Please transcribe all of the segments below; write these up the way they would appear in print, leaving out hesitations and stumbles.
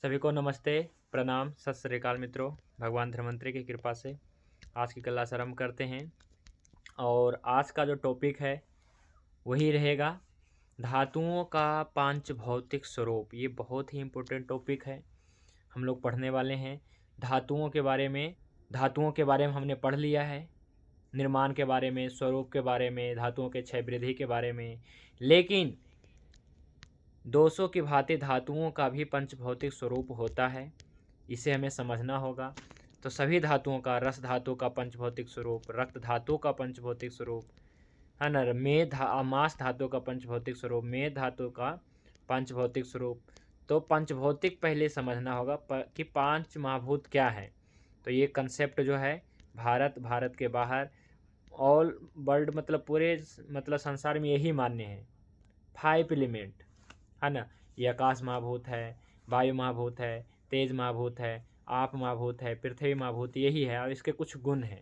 सभी को नमस्ते, प्रणाम, सत श्री अकाल मित्रों। भगवान धन्वंतरि की कृपा से आज की क्लास आरंभ करते हैं और आज का जो टॉपिक है वही रहेगा धातुओं का पांच भौतिक स्वरूप। ये बहुत ही इम्पोर्टेंट टॉपिक है, हम लोग पढ़ने वाले हैं। धातुओं के बारे में हमने पढ़ लिया है, निर्माण के बारे में, स्वरूप के बारे में, धातुओं के क्षय वृद्धि के बारे में। लेकिन दोषों की भांति धातुओं का भी पंचभौतिक स्वरूप होता है, इसे हमें समझना होगा। तो सभी धातुओं का, रस धातु का पंचभौतिक स्वरूप, रक्त धातु का पंचभौतिक स्वरूप है ना, मांस धातु का पंचभौतिक स्वरूप, मेद धातु का पंचभौतिक स्वरूप। तो पंचभौतिक पहले समझना होगा कि पांच महाभूत क्या है। तो ये कंसेप्ट जो है भारत के बाहर ऑल वर्ल्ड पूरे संसार में यही मान्य है। 5 एलिमेंट है ना, ये आकाश महाभूत है, वायु महाभूत है, तेज महाभूत है, आप महाभूत है, पृथ्वी महाभूत, यही है। और इसके कुछ गुण हैं,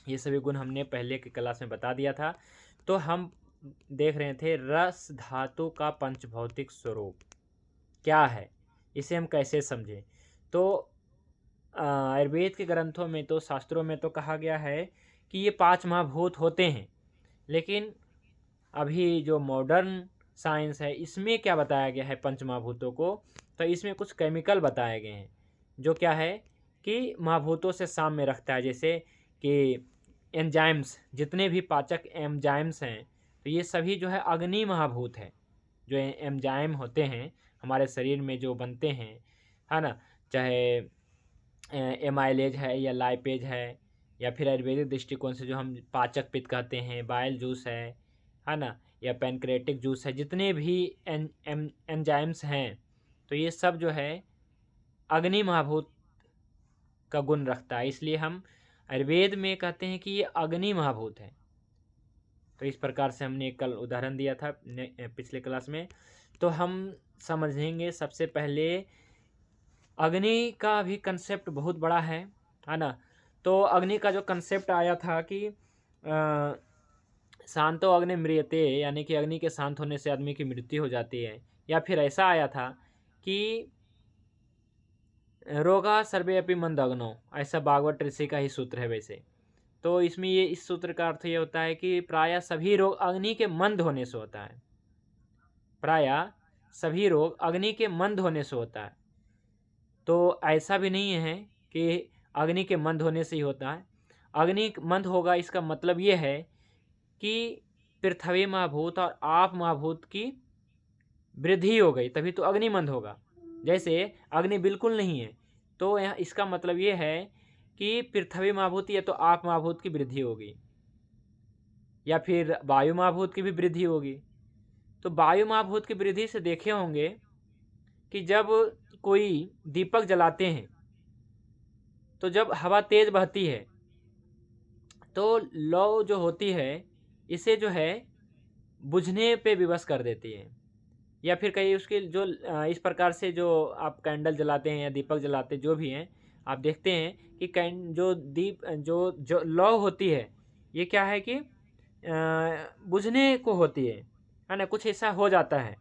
ये सभी गुण हमने पहले की क्लास में बता दिया था। तो हम देख रहे थे रस धातु का पंचभौतिक स्वरूप क्या है, इसे हम कैसे समझें। तो आयुर्वेद के ग्रंथों में तो, शास्त्रों में तो कहा गया है कि ये 5 महाभूत होते हैं। लेकिन अभी जो मॉडर्न साइंस है इसमें क्या बताया गया है पंच महाभूतों को, तो इसमें कुछ केमिकल बताए गए हैं जो क्या है कि महाभूतों से साम्य रखता है। जैसे कि एंजाइम्स, जितने भी पाचक एंजाइम्स हैं, तो ये सभी जो है अग्नि महाभूत है। जो एंजाइम होते हैं हमारे शरीर में जो बनते हैं, है ना, चाहे एमाइलेज है या लाइपेज है, या फिर आयुर्वेदिक दृष्टिकोण से जो हम पाचक पित्त कहते हैं, बाइल जूस है ना, या पैनक्रेटिक जूस है, जितने भी एंजाइम्स हैं, तो ये सब जो है अग्नि महाभूत का गुण रखता है। इसलिए हम आयुर्वेद में कहते हैं कि ये अग्नि महाभूत है। तो इस प्रकार से हमने कल उदाहरण दिया था पिछले क्लास में। तो हम समझेंगे सबसे पहले अग्नि का भी कंसेप्ट बहुत बड़ा है ना। तो अग्नि का जो कंसेप्ट आया था कि शांतो अग्नि म्रियते, यानी कि अग्नि के शांत होने से आदमी की मृत्यु हो जाती है। या फिर ऐसा आया था कि रोगा सर्वे अपि मंद अग्नो, ऐसा भागवत ऋषि का ही सूत्र है वैसे। तो इसमें ये, इस सूत्र का अर्थ ये होता है कि प्रायः सभी रोग अग्नि के मंद होने से होता है। प्रायः सभी रोग अग्नि के मंद होने से होता है। तो ऐसा भी नहीं है कि अग्नि के मंद होने से ही होता है। अग्नि मंद होगा इसका मतलब ये है कि पृथ्वी महाभूत और आप महाभूत की वृद्धि हो गई, तभी तो अग्नि मंद होगा। जैसे अग्नि बिल्कुल नहीं है, तो यहाँ इसका मतलब ये है कि पृथ्वी महाभूत या तो आप महाभूत की वृद्धि होगी, या फिर वायु महाभूत की भी वृद्धि होगी। तो वायु महाभूत की वृद्धि से देखे होंगे कि जब कोई दीपक जलाते हैं, तो जब हवा तेज बहती है तो लौ जो होती है इसे जो है बुझने पे विवश कर देती है। या फिर कहीं उसके जो इस प्रकार से जो आप कैंडल जलाते हैं या दीपक जलाते, जो भी हैं, आप देखते हैं कि जो दीप जो लौ होती है, ये क्या है कि बुझने को होती है ना, कुछ ऐसा हो जाता है।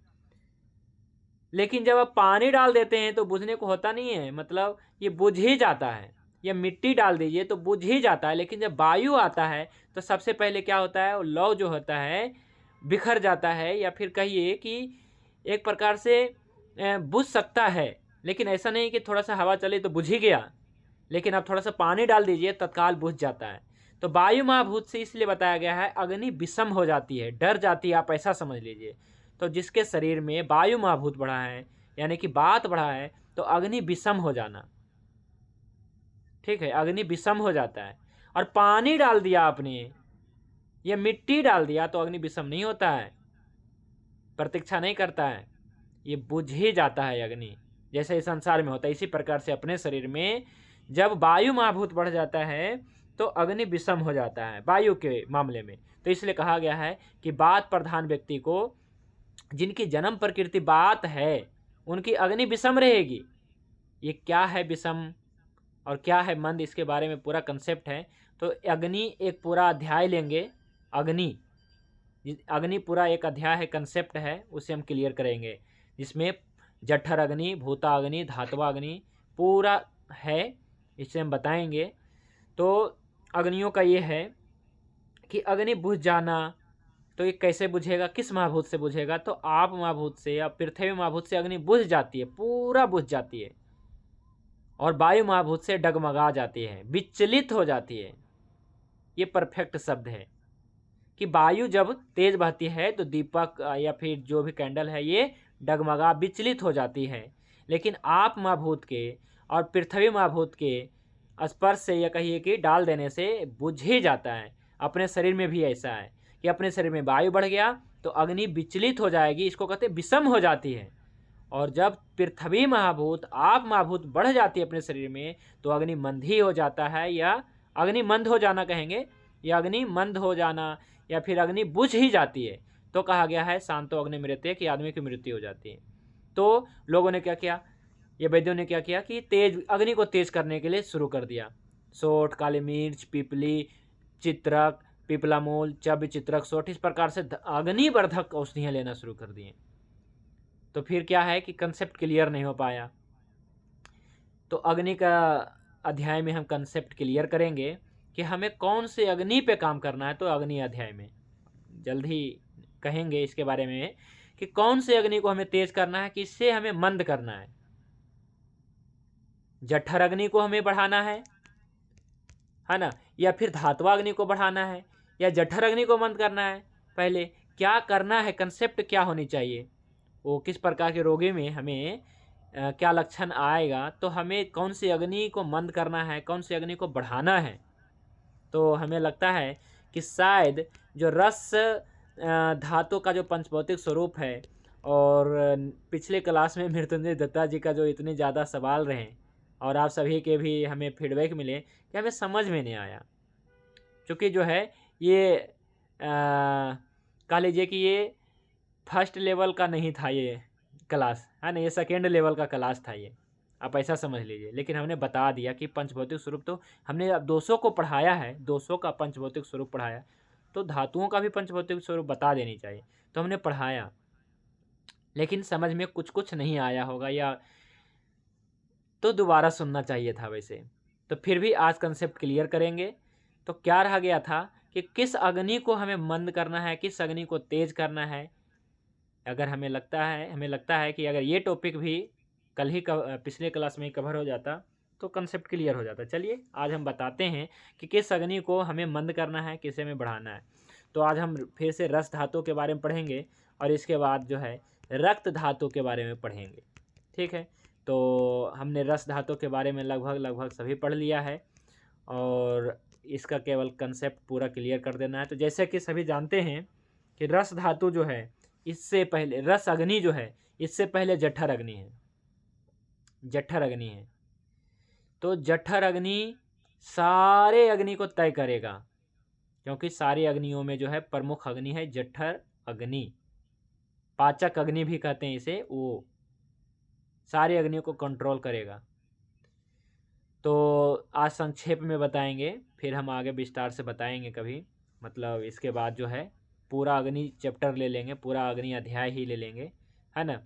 लेकिन जब आप पानी डाल देते हैं तो बुझने को होता नहीं है, मतलब ये बुझ ही जाता है। या मिट्टी डाल दीजिए तो बुझ ही जाता है। लेकिन जब वायु आता है तो सबसे पहले क्या होता है, वो लौ जो होता है बिखर जाता है, या फिर कहिए कि एक प्रकार से बुझ सकता है। लेकिन ऐसा नहीं कि थोड़ा सा हवा चले तो बुझ ही गया, लेकिन आप थोड़ा सा पानी डाल दीजिए तत्काल बुझ जाता है। तो वायु महाभूत से इसलिए बताया गया है अग्नि विषम हो जाती है, डर जाती है, आप ऐसा समझ लीजिए। तो जिसके शरीर में वायु महाभूत बढ़ा है, यानी कि बात बढ़ा है, तो अग्नि विषम हो जाना, ठीक है, अग्नि विषम हो जाता है। और पानी डाल दिया आपने या मिट्टी डाल दिया तो अग्नि विषम नहीं होता है, प्रतीक्षा नहीं करता है, ये बुझ ही जाता है अग्नि। जैसे इस संसार में होता है, इसी प्रकार से अपने शरीर में जब वायु महाभूत बढ़ जाता है तो अग्नि विषम हो जाता है वायु के मामले में। तो इसलिए कहा गया है कि बात प्रधान व्यक्ति को, जिनकी जन्म प्रकृति बात है, उनकी अग्नि विषम रहेगी। ये क्या है विषम और क्या है मंद, इसके बारे में पूरा कंसेप्ट है। तो अग्नि एक पूरा अध्याय लेंगे, अग्नि पूरा एक अध्याय है, कंसेप्ट है, उसे हम क्लियर करेंगे, जिसमें जठर अग्नि, भूताग्नि, धात्वाग्नि पूरा है, इसे हम बताएंगे। तो अग्नियों का ये है कि अग्नि बुझ जाना, तो ये कैसे बुझेगा, किस महाभूत से बुझेगा, तो आप महाभूत से या पृथ्वी महाभूत से अग्नि बुझ जाती है, पूरा बुझ जाती है, और वायु महाभूत से डगमगा जाती है, विचलित हो जाती है। ये परफेक्ट शब्द है कि वायु जब तेज बहती है तो दीपक या फिर जो भी कैंडल है ये डगमगा विचलित हो जाती है, लेकिन आप महाभूत के और पृथ्वी महाभूत के स्पर्श से या कहिए कि डाल देने से बुझ ही जाता है। अपने शरीर में भी ऐसा है कि अपने शरीर में वायु बढ़ गया तो अग्नि विचलित हो जाएगी, इसको कहते हैं विषम हो जाती है। और जब पृथ्वी महाभूत आप महाभूत बढ़ जाती है अपने शरीर में तो अग्नि मंद ही हो जाता है, या अग्नि मंद हो जाना कहेंगे, या अग्नि मंद हो जाना, या फिर अग्नि बुझ ही जाती है। तो कहा गया है शांतो अग्नि मृत्य कि आदमी की मृत्यु हो जाती है। तो लोगों ने क्या किया, ये वैद्यों ने क्या किया कि तेज अग्नि को तेज करने के लिए शुरू कर दिया। सोठ, काली मिर्च, पिपली, चित्रक, पिपलामूल, चब, चित्रक, सोठ, इस प्रकार से अग्निवर्धक औषधियाँ लेना शुरू कर दिए। तो फिर क्या है कि कंसेप्ट क्लियर नहीं हो पाया। तो अग्नि का अध्याय में हम कंसेप्ट क्लियर करेंगे कि हमें कौन से अग्नि पे काम करना है। तो अग्नि अध्याय में जल्द ही कहेंगे इसके बारे में कि कौन से अग्नि को हमें तेज करना है, किससे हमें मंद करना है। जठर अग्नि को हमें बढ़ाना है ना, या फिर धात्वाग्नि को बढ़ाना है, या जठर अग्नि को मंद करना है। पहले क्या करना है, कंसेप्ट क्या होनी चाहिए, वो किस प्रकार के रोगी में हमें क्या लक्षण आएगा, तो हमें कौन सी अग्नि को मंद करना है, कौन सी अग्नि को बढ़ाना है। तो हमें लगता है कि शायद जो रस धातु का जो पंचभौतिक स्वरूप है, और पिछले क्लास में मृत्युंजय दत्ता जी का जो इतने ज़्यादा सवाल रहे और आप सभी के भी हमें फीडबैक मिले कि हमें समझ में नहीं आया, क्योंकि जो है ये कह लीजिए कि ये फर्स्ट लेवल का नहीं था ये क्लास, है ना, ये सेकेंड लेवल का क्लास था ये, आप ऐसा समझ लीजिए। लेकिन हमने बता दिया कि पंचभौतिक स्वरूप, तो हमने अब 200 को पढ़ाया है, 200 का पंचभौतिक स्वरूप पढ़ाया, तो धातुओं का भी पंचभौतिक स्वरूप बता देनी चाहिए। तो हमने पढ़ाया, लेकिन समझ में कुछ कुछ नहीं आया होगा, या तो दोबारा सुनना चाहिए था वैसे। तो फिर भी आज कंसेप्ट क्लियर करेंगे। तो क्या रह गया था कि किस अग्नि को हमें मंद करना है, किस अग्नि को तेज करना है। अगर हमें लगता है कि अगर ये टॉपिक भी कल ही पिछले क्लास में ही कवर हो जाता तो कंसेप्ट क्लियर हो जाता। चलिए आज हम बताते हैं कि किस अग्नि को हमें मंद करना है, किसे में बढ़ाना है। तो आज हम फिर से रस धातु के बारे में पढ़ेंगे, और इसके बाद जो है रक्त धातु के बारे में पढ़ेंगे। ठीक है, तो हमने रस धातु के बारे में लगभग सभी पढ़ लिया है, और इसका केवल कंसेप्ट पूरा क्लियर कर देना है। तो जैसे कि सभी जानते हैं कि रस धातु जो है, इससे पहले रस अग्नि जो है, इससे पहले जठर अग्नि है, जठर अग्नि है। तो जठर अग्नि सारे अग्नि को तय करेगा, क्योंकि सारी अग्नियों में जो है प्रमुख अग्नि है जठर अग्नि, पाचक अग्नि भी कहते हैं इसे, वो सारी अग्नियों को कंट्रोल करेगा। तो आज संक्षेप में बताएंगे, फिर हम आगे विस्तार से बताएंगे कभी, मतलब इसके बाद जो है पूरा अग्नि चैप्टर ले लेंगे, पूरा अग्नि अध्याय ही ले लेंगे, है ना,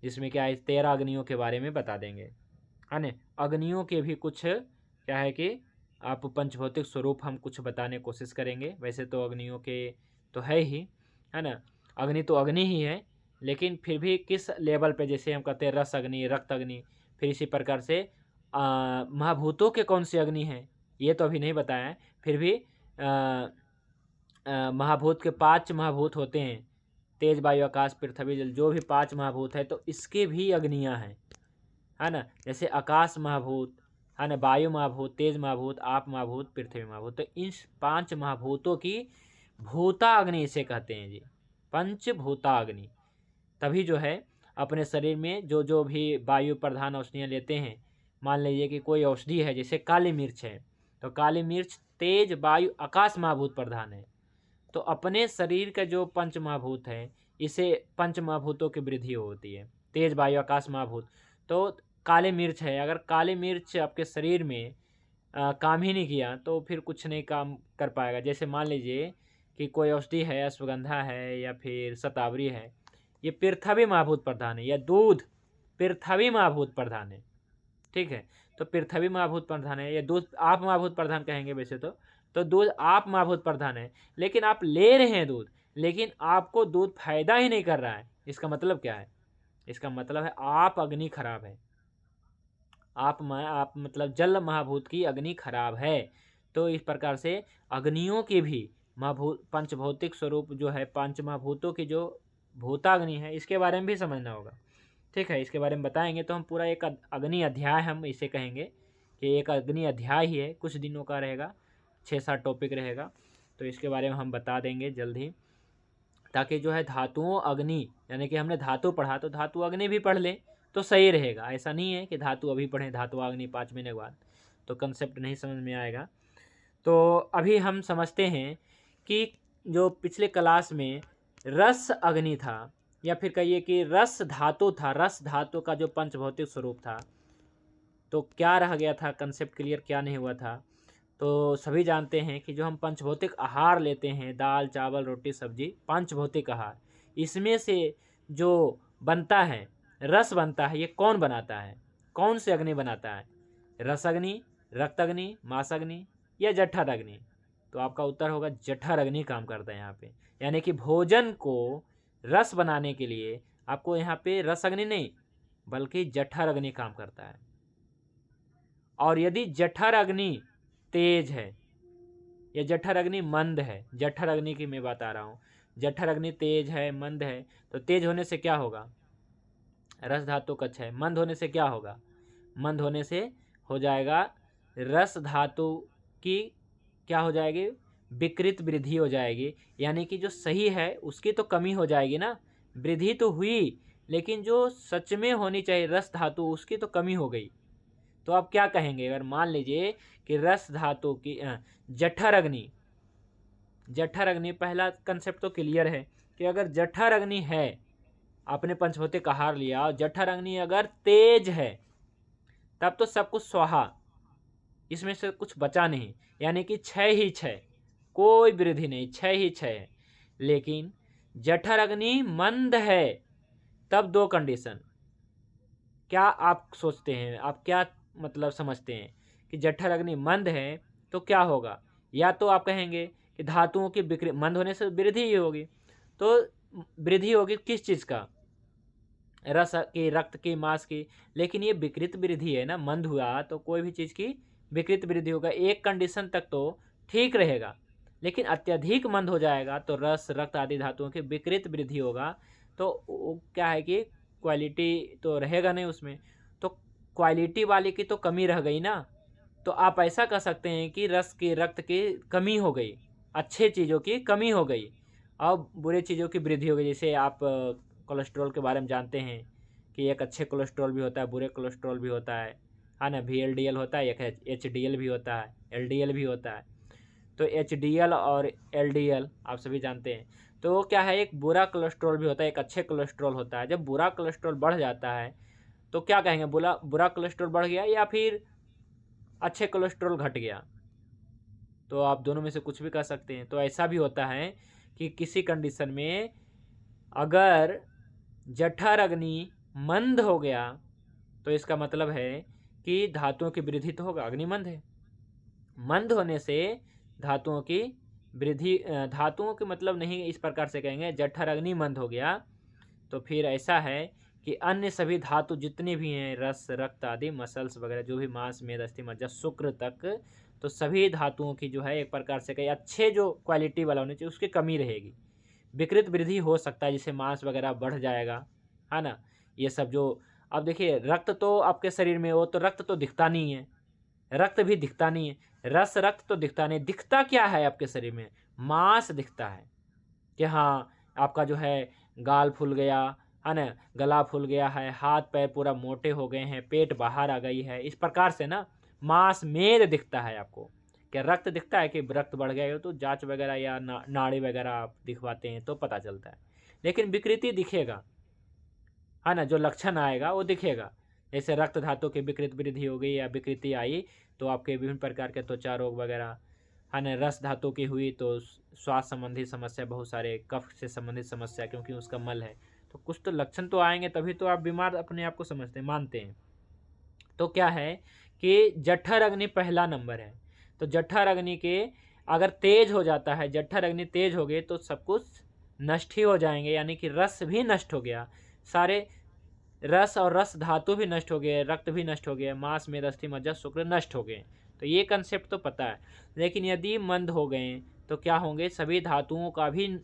जिसमें क्या है 13 अग्नियों के बारे में बता देंगे, है ना। अग्नियों के भी कुछ क्या है कि आप पंचभौतिक स्वरूप हम कुछ बताने की कोशिश करेंगे। वैसे तो अग्नियों के तो है ही, है ना, अग्नि तो अग्नि ही है, लेकिन फिर भी किस लेवल पे, जैसे हम कहते हैं रस अग्नि, रक्त अग्नि, फिर इसी प्रकार से महाभूतों के कौन सी अग्नि है ये तो अभी नहीं बताया है। फिर भी महाभूत के 5 महाभूत होते हैं, तेज, वायु, आकाश, पृथ्वी, जल, जो भी 5 महाभूत है तो इसके भी अग्नियां हैं, है ना। जैसे आकाश महाभूत, है ना, वायु महाभूत, तेज महाभूत, आप महाभूत, पृथ्वी महाभूत। तो इन 5 महाभूतों की भूता अग्नि इसे कहते हैं जी, पंचभूता अग्नि। तभी जो है अपने शरीर में जो जो भी वायु प्रधान औषधियाँ लेते हैं, मान लीजिए कि कोई औषधि है जैसे काली मिर्च है, तो काली मिर्च तेज, वायु, आकाश महाभूत प्रधान है। तो अपने शरीर का जो पंच महाभूत है, इसे पंच महाभूतों की वृद्धि होती है, तेज, वायु, आकाश महाभूत। तो काली मिर्च है, अगर काली मिर्च आपके शरीर में काम ही नहीं किया तो फिर कुछ नहीं काम कर पाएगा। जैसे मान लीजिए कि कोई औषधि है, अश्वगंधा है या फिर शतावरी है, ये पृथ्वी महाभूत प्रधान है, या दूध पृथ्वी महाभूत प्रधान है। ठीक है, तो पृथ्वी महाभूत प्रधान है, या दूध आप महाभूत प्रधान कहेंगे वैसे तो दूध आप महाभूत प्रधान है, लेकिन आप ले रहे हैं दूध, लेकिन आपको दूध फायदा ही नहीं कर रहा है। इसका मतलब क्या है? इसका मतलब है आप अग्नि खराब है, आप मतलब जल महाभूत की अग्नि खराब है। तो इस प्रकार से अग्नियों की भी महाभूत पंचभौतिक स्वरूप जो है, पंच महाभूतों की जो भूताग्नि है, इसके बारे में भी समझना होगा। ठीक है, इसके बारे में बताएंगे। तो हम पूरा एक अग्नि अध्याय हम इसे कहेंगे कि एक अग्नि अध्याय ही है, कुछ दिनों का रहेगा, 6-7 टॉपिक रहेगा। तो इसके बारे में हम बता देंगे जल्द ही, ताकि जो है धातुओं अग्नि, यानी कि हमने धातु पढ़ा तो धातु अग्नि भी पढ़ लें तो सही रहेगा। ऐसा नहीं है कि धातु अभी पढ़ें, धातु अग्नि 5 महीने के बाद, तो कंसेप्ट नहीं समझ में आएगा। तो अभी हम समझते हैं कि जो पिछले क्लास में रस अग्नि था, या फिर कहिए कि रस धातु था, रस धातु का जो पंचभौतिक स्वरूप था, तो क्या रह गया था, कंसेप्ट क्लियर क्या नहीं हुआ था। तो सभी जानते हैं कि जो हम पंचभौतिक आहार लेते हैं, दाल चावल रोटी सब्जी, पंचभौतिक आहार, इसमें से जो बनता है, रस बनता है, ये कौन बनाता है? कौन से अग्नि बनाता है? रस अग्नि, रक्त अग्नि, मांस अग्नि या जठर अग्नि? तो आपका उत्तर होगा जठर अग्नि काम करता है यहाँ पे। यानी कि भोजन को रस बनाने के लिए आपको यहाँ पे रस अग्नि नहीं, बल्कि जठर अग्नि काम करता है। और यदि जठर अग्नि तेज है या जठर अग्नि मंद है, जठर अग्नि की मैं बता रहा हूँ, जठर अग्नि तेज है मंद है, तो तेज होने से क्या होगा? रस धातु कच्छ है। मंद होने से क्या होगा? मंद होने से हो जाएगा रस धातु की क्या हो जाएगी? विकृत वृद्धि हो जाएगी। यानी कि जो सही है उसकी तो कमी हो जाएगी ना, वृद्धि तो हुई, लेकिन जो सच में होनी चाहिए रस धातु, उसकी तो कमी हो गई। तो आप क्या कहेंगे अगर मान लीजिए कि रस धातु की जठर अग्नि, जठर अग्नि, पहला कंसेप्ट तो क्लियर है कि अगर जठर अग्नि है, आपने पंचभौतिक आहार लिया और जठर अग्नि अगर तेज है, तब तो सब कुछ स्वाहा, इसमें से कुछ बचा नहीं, यानी कि 6 ही 6, कोई वृद्धि नहीं, 6 ही 6 है। लेकिन जठर अग्नि मंद है, तब 2 कंडीशन। क्या आप सोचते हैं, आप क्या मतलब समझते हैं कि जठर अग्नि मंद है तो क्या होगा? या तो आप कहेंगे कि धातुओं की विकृति, मंद होने से वृद्धि ही होगी, तो वृद्धि होगी किस चीज़ का? रस की, रक्त की, मांस की। लेकिन ये विकृत वृद्धि है ना, मंद हुआ तो कोई भी चीज़ की विकृत वृद्धि होगा। एक कंडीशन तक तो ठीक रहेगा, लेकिन अत्यधिक मंद हो जाएगा तो रस, रक्त आदि धातुओं की विकृत वृद्धि होगा। तो क्या है कि क्वालिटी तो रहेगा नहीं उसमें, तो क्वालिटी वाले की तो कमी रह गई ना। तो आप ऐसा कर सकते हैं कि रस की, रक्त की कमी हो गई, अच्छे चीज़ों की कमी हो गई और बुरे चीज़ों की वृद्धि हो गई। जैसे आप कोलेस्ट्रॉल के बारे में जानते हैं कि एक अच्छे कोलेस्ट्रॉल भी होता है, बुरे कोलेस्ट्रॉल भी होता है ना। VLDL होता है, एक HDL भी होता है, LDL भी होता है। तो HDL और LDL आप सभी जानते हैं। तो क्या है, एक बुरा कोलेस्ट्रॉल भी होता है, एक अच्छे कोलेस्ट्रॉल होता है। जब बुरा कोलेस्ट्रॉल बढ़ जाता है तो क्या कहेंगे, बुरा कोलेस्ट्रॉल बढ़ गया या फिर अच्छे कोलेस्ट्रॉल घट गया? तो आप दोनों में से कुछ भी कह सकते हैं। तो ऐसा भी होता है कि किसी कंडीशन में अगर जठर अग्नि मंद हो गया तो इसका मतलब है कि धातुओं की वृद्धि तो होगा, अग्नि मंद है। मंद होने से धातुओं की वृद्धि, धातुओं के मतलब नहीं इस प्रकार से कहेंगे, जठर अग्नि मंद हो गया तो फिर ऐसा है कि अन्य सभी धातु जितने भी हैं, रस, रक्त आदि, मसल्स वगैरह, जो भी मांस, मेद, अस्थि, मज्जा, शुक्र तक, तो सभी धातुओं की जो है एक प्रकार से कहीं अच्छे जो क्वालिटी वाला होने चाहिए उसकी कमी रहेगी। विकृत वृद्धि हो सकता है, जिससे मांस वगैरह बढ़ जाएगा, है ना। ये सब जो, अब देखिए रक्त तो आपके शरीर में, वो तो रक्त तो दिखता नहीं है, रक्त भी दिखता नहीं है, रस रक्त तो दिखता नहीं, दिखता क्या है आपके शरीर में? मांस दिखता है कि हाँ आपका जो है गाल फूल गया है ना, गला फूल गया है, हाथ पैर पूरा मोटे हो गए हैं, पेट बाहर आ गई है, इस प्रकार से ना मांस, मेद दिखता है आपको। क्या रक्त दिखता है कि रक्त बढ़ गया हो? तो जांच वगैरह या नाड़ी वगैरह आप दिखवाते हैं तो पता चलता है। लेकिन विकृति दिखेगा, है ना, जो लक्षण आएगा वो दिखेगा। जैसे रक्त धातु की विकृत वृद्धि हो गई या विकृति आई तो आपके विभिन्न प्रकार के त्वचा रोग वगैरह, है ना। रस धातु की हुई तो स्वास्थ्य संबंधी समस्या, बहुत सारे कफ से संबंधित समस्या, क्योंकि उसका मल है तो कुछ तो लक्षण तो आएंगे, तभी तो आप बीमार अपने आप को समझते हैं, मानते हैं। तो क्या है कि जठर अग्नि पहला नंबर है। तो जठर अग्नि के अगर तेज हो जाता है, जठर अग्नि तेज हो गए तो सब कुछ नष्ट ही हो जाएंगे, यानी कि रस भी नष्ट हो गया, सारे रस और रस धातु भी नष्ट हो गए, रक्त भी नष्ट हो गया, मांस मेद अस्थि मज्जा शुक्र नष्ट हो गए। तो ये कंसेप्ट तो पता है। लेकिन यदि मंद हो गए तो क्या होंगे, सभी धातुओं का भी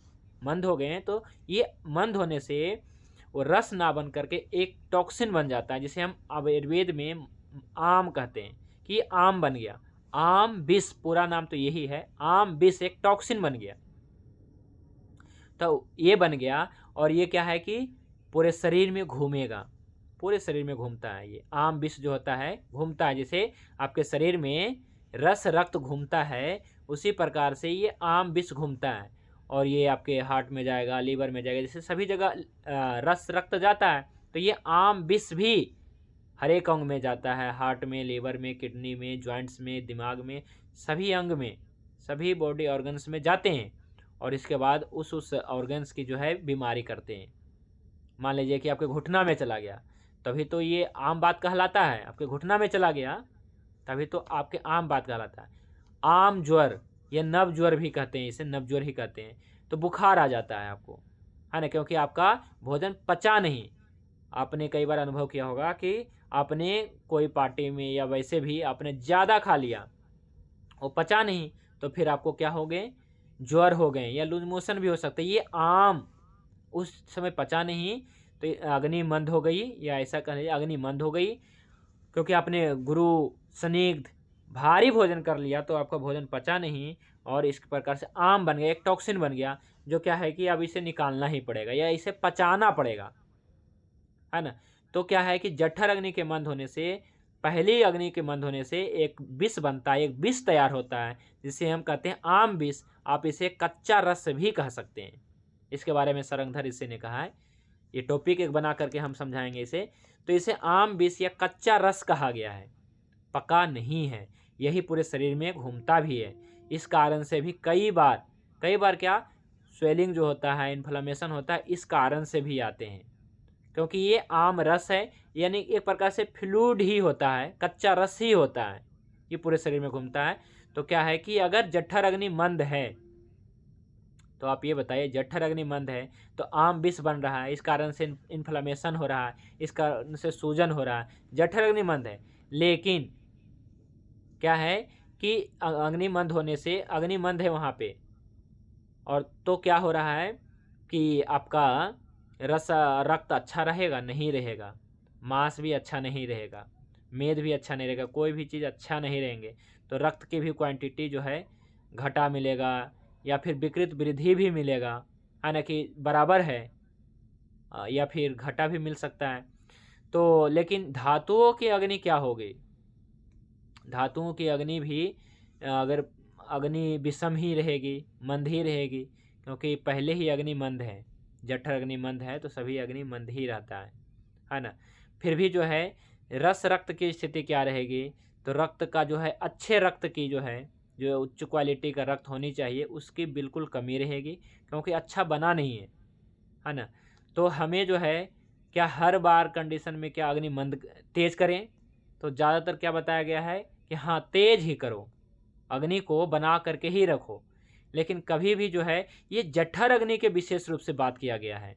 मंद हो गए, तो ये मंद होने से वो रस ना बन करके एक टॉक्सिन बन जाता है, जिसे हम आयुर्वेद में आम कहते हैं कि आम बन गया। आम विष, पूरा नाम तो यही है, आम विष एक टॉक्सिन बन गया। तो ये बन गया, और ये क्या है कि पूरे शरीर में घूमेगा, पूरे शरीर में घूमता है। ये आम विष जो होता है घूमता है, जैसे आपके शरीर में रस रक्त घूमता है, उसी प्रकार से ये आम विष घूमता है। और ये आपके हार्ट में जाएगा, लीवर में जाएगा, जैसे सभी जगह रस रक्त जाता है, तो ये आम विष भी हर एक अंग में जाता है, हार्ट में, लीवर में, किडनी में, जॉइंट्स में, दिमाग में, सभी अंग में, सभी बॉडी ऑर्गन्स में जाते हैं। और इसके बाद उस ऑर्गन्स की जो है बीमारी करते हैं। मान लीजिए कि आपके घुटना में चला गया, तभी तो ये आम बात कहलाता है। आपके घुटना में चला गया तभी तो आपके आम बात कहलाता है। आम ज्वर या नव ज्वर भी कहते हैं, इसे नव ज्वर ही कहते हैं। तो बुखार आ जाता है आपको, है ना, क्योंकि आपका भोजन पचा नहीं। आपने कई बार अनुभव किया होगा कि आपने कोई पार्टी में या वैसे भी आपने ज़्यादा खा लिया, वो पचा नहीं, तो फिर आपको क्या हो गए, ज्वर हो गए, या लूज मोशन भी हो सकता है। ये आम उस समय पचा नहीं, तो अग्नि मंद हो गई, या ऐसा कहें अग्नि मंद हो गई, क्योंकि आपने गुरु स्निग्ध भारी भोजन कर लिया, तो आपका भोजन पचा नहीं, और इस प्रकार से आम बन गया, एक टॉक्सिन बन गया, जो क्या है कि अब इसे निकालना ही पड़ेगा या इसे पचाना पड़ेगा, है ना। तो क्या है कि जठर अग्नि के मंद होने से, पहली अग्नि के मंद होने से एक विष बनता है, एक विष तैयार होता है, जिसे हम कहते हैं आम विष। आप इसे कच्चा रस भी कह सकते हैं। इसके बारे में सरंगधर ऋषि ने कहा है, ये टॉपिक एक बना करके हम समझाएंगे इसे। तो इसे आम विष या कच्चा रस कहा गया है, पका नहीं है। यही पूरे शरीर में घूमता भी है। इस कारण से भी कई बार क्या स्वेलिंग जो होता है, इन्फ्लेमेशन होता है, इस कारण से भी आते हैं, क्योंकि ये आम रस है, यानी एक प्रकार से फ्लूइड ही होता है, कच्चा रस ही होता है, ये पूरे शरीर में घूमता है। तो क्या है कि अगर जठर अग्नि मंद है, तो आप ये बताइए, जठर अग्नि मंद है तो आम विष बन रहा है, इस कारण से इन्फ्लेमेशन हो रहा है, इस कारण से सूजन हो रहा है, जठर अग्नि मंद है। लेकिन क्या है कि अग्नि मंद होने से, अग्नि मंद है वहाँ पे, और तो क्या हो रहा है कि आपका रस रक्त अच्छा रहेगा नहीं रहेगा, मांस भी अच्छा नहीं रहेगा, मेद भी अच्छा नहीं रहेगा, कोई भी चीज़ अच्छा नहीं रहेंगे, तो रक्त की भी क्वांटिटी जो है घटा मिलेगा, या फिर विकृत वृद्धि भी मिलेगा, है ना, कि बराबर है, या फिर घटा भी मिल सकता है। तो लेकिन धातुओं की अग्नि क्या होगी, धातुओं की अग्नि भी अगर अग्नि विषम ही रहेगी, मंद ही रहेगी, क्योंकि पहले ही अग्नि मंद है, जठर अग्नि मंद है, तो सभी अग्नि मंद ही रहता है ना। फिर भी जो है रस रक्त की स्थिति क्या रहेगी, तो रक्त का जो है, अच्छे रक्त की जो है, जो उच्च क्वालिटी का रक्त होनी चाहिए, उसकी बिल्कुल कमी रहेगी, क्योंकि अच्छा बना नहीं है ना। तो हमें जो है क्या हर बार कंडीशन में क्या अग्नि मंद तेज करें, तो ज़्यादातर क्या बताया गया है कि हाँ तेज ही करो, अग्नि को बना करके ही रखो। लेकिन कभी भी जो है ये जठर अग्नि के विशेष रूप से बात किया गया है।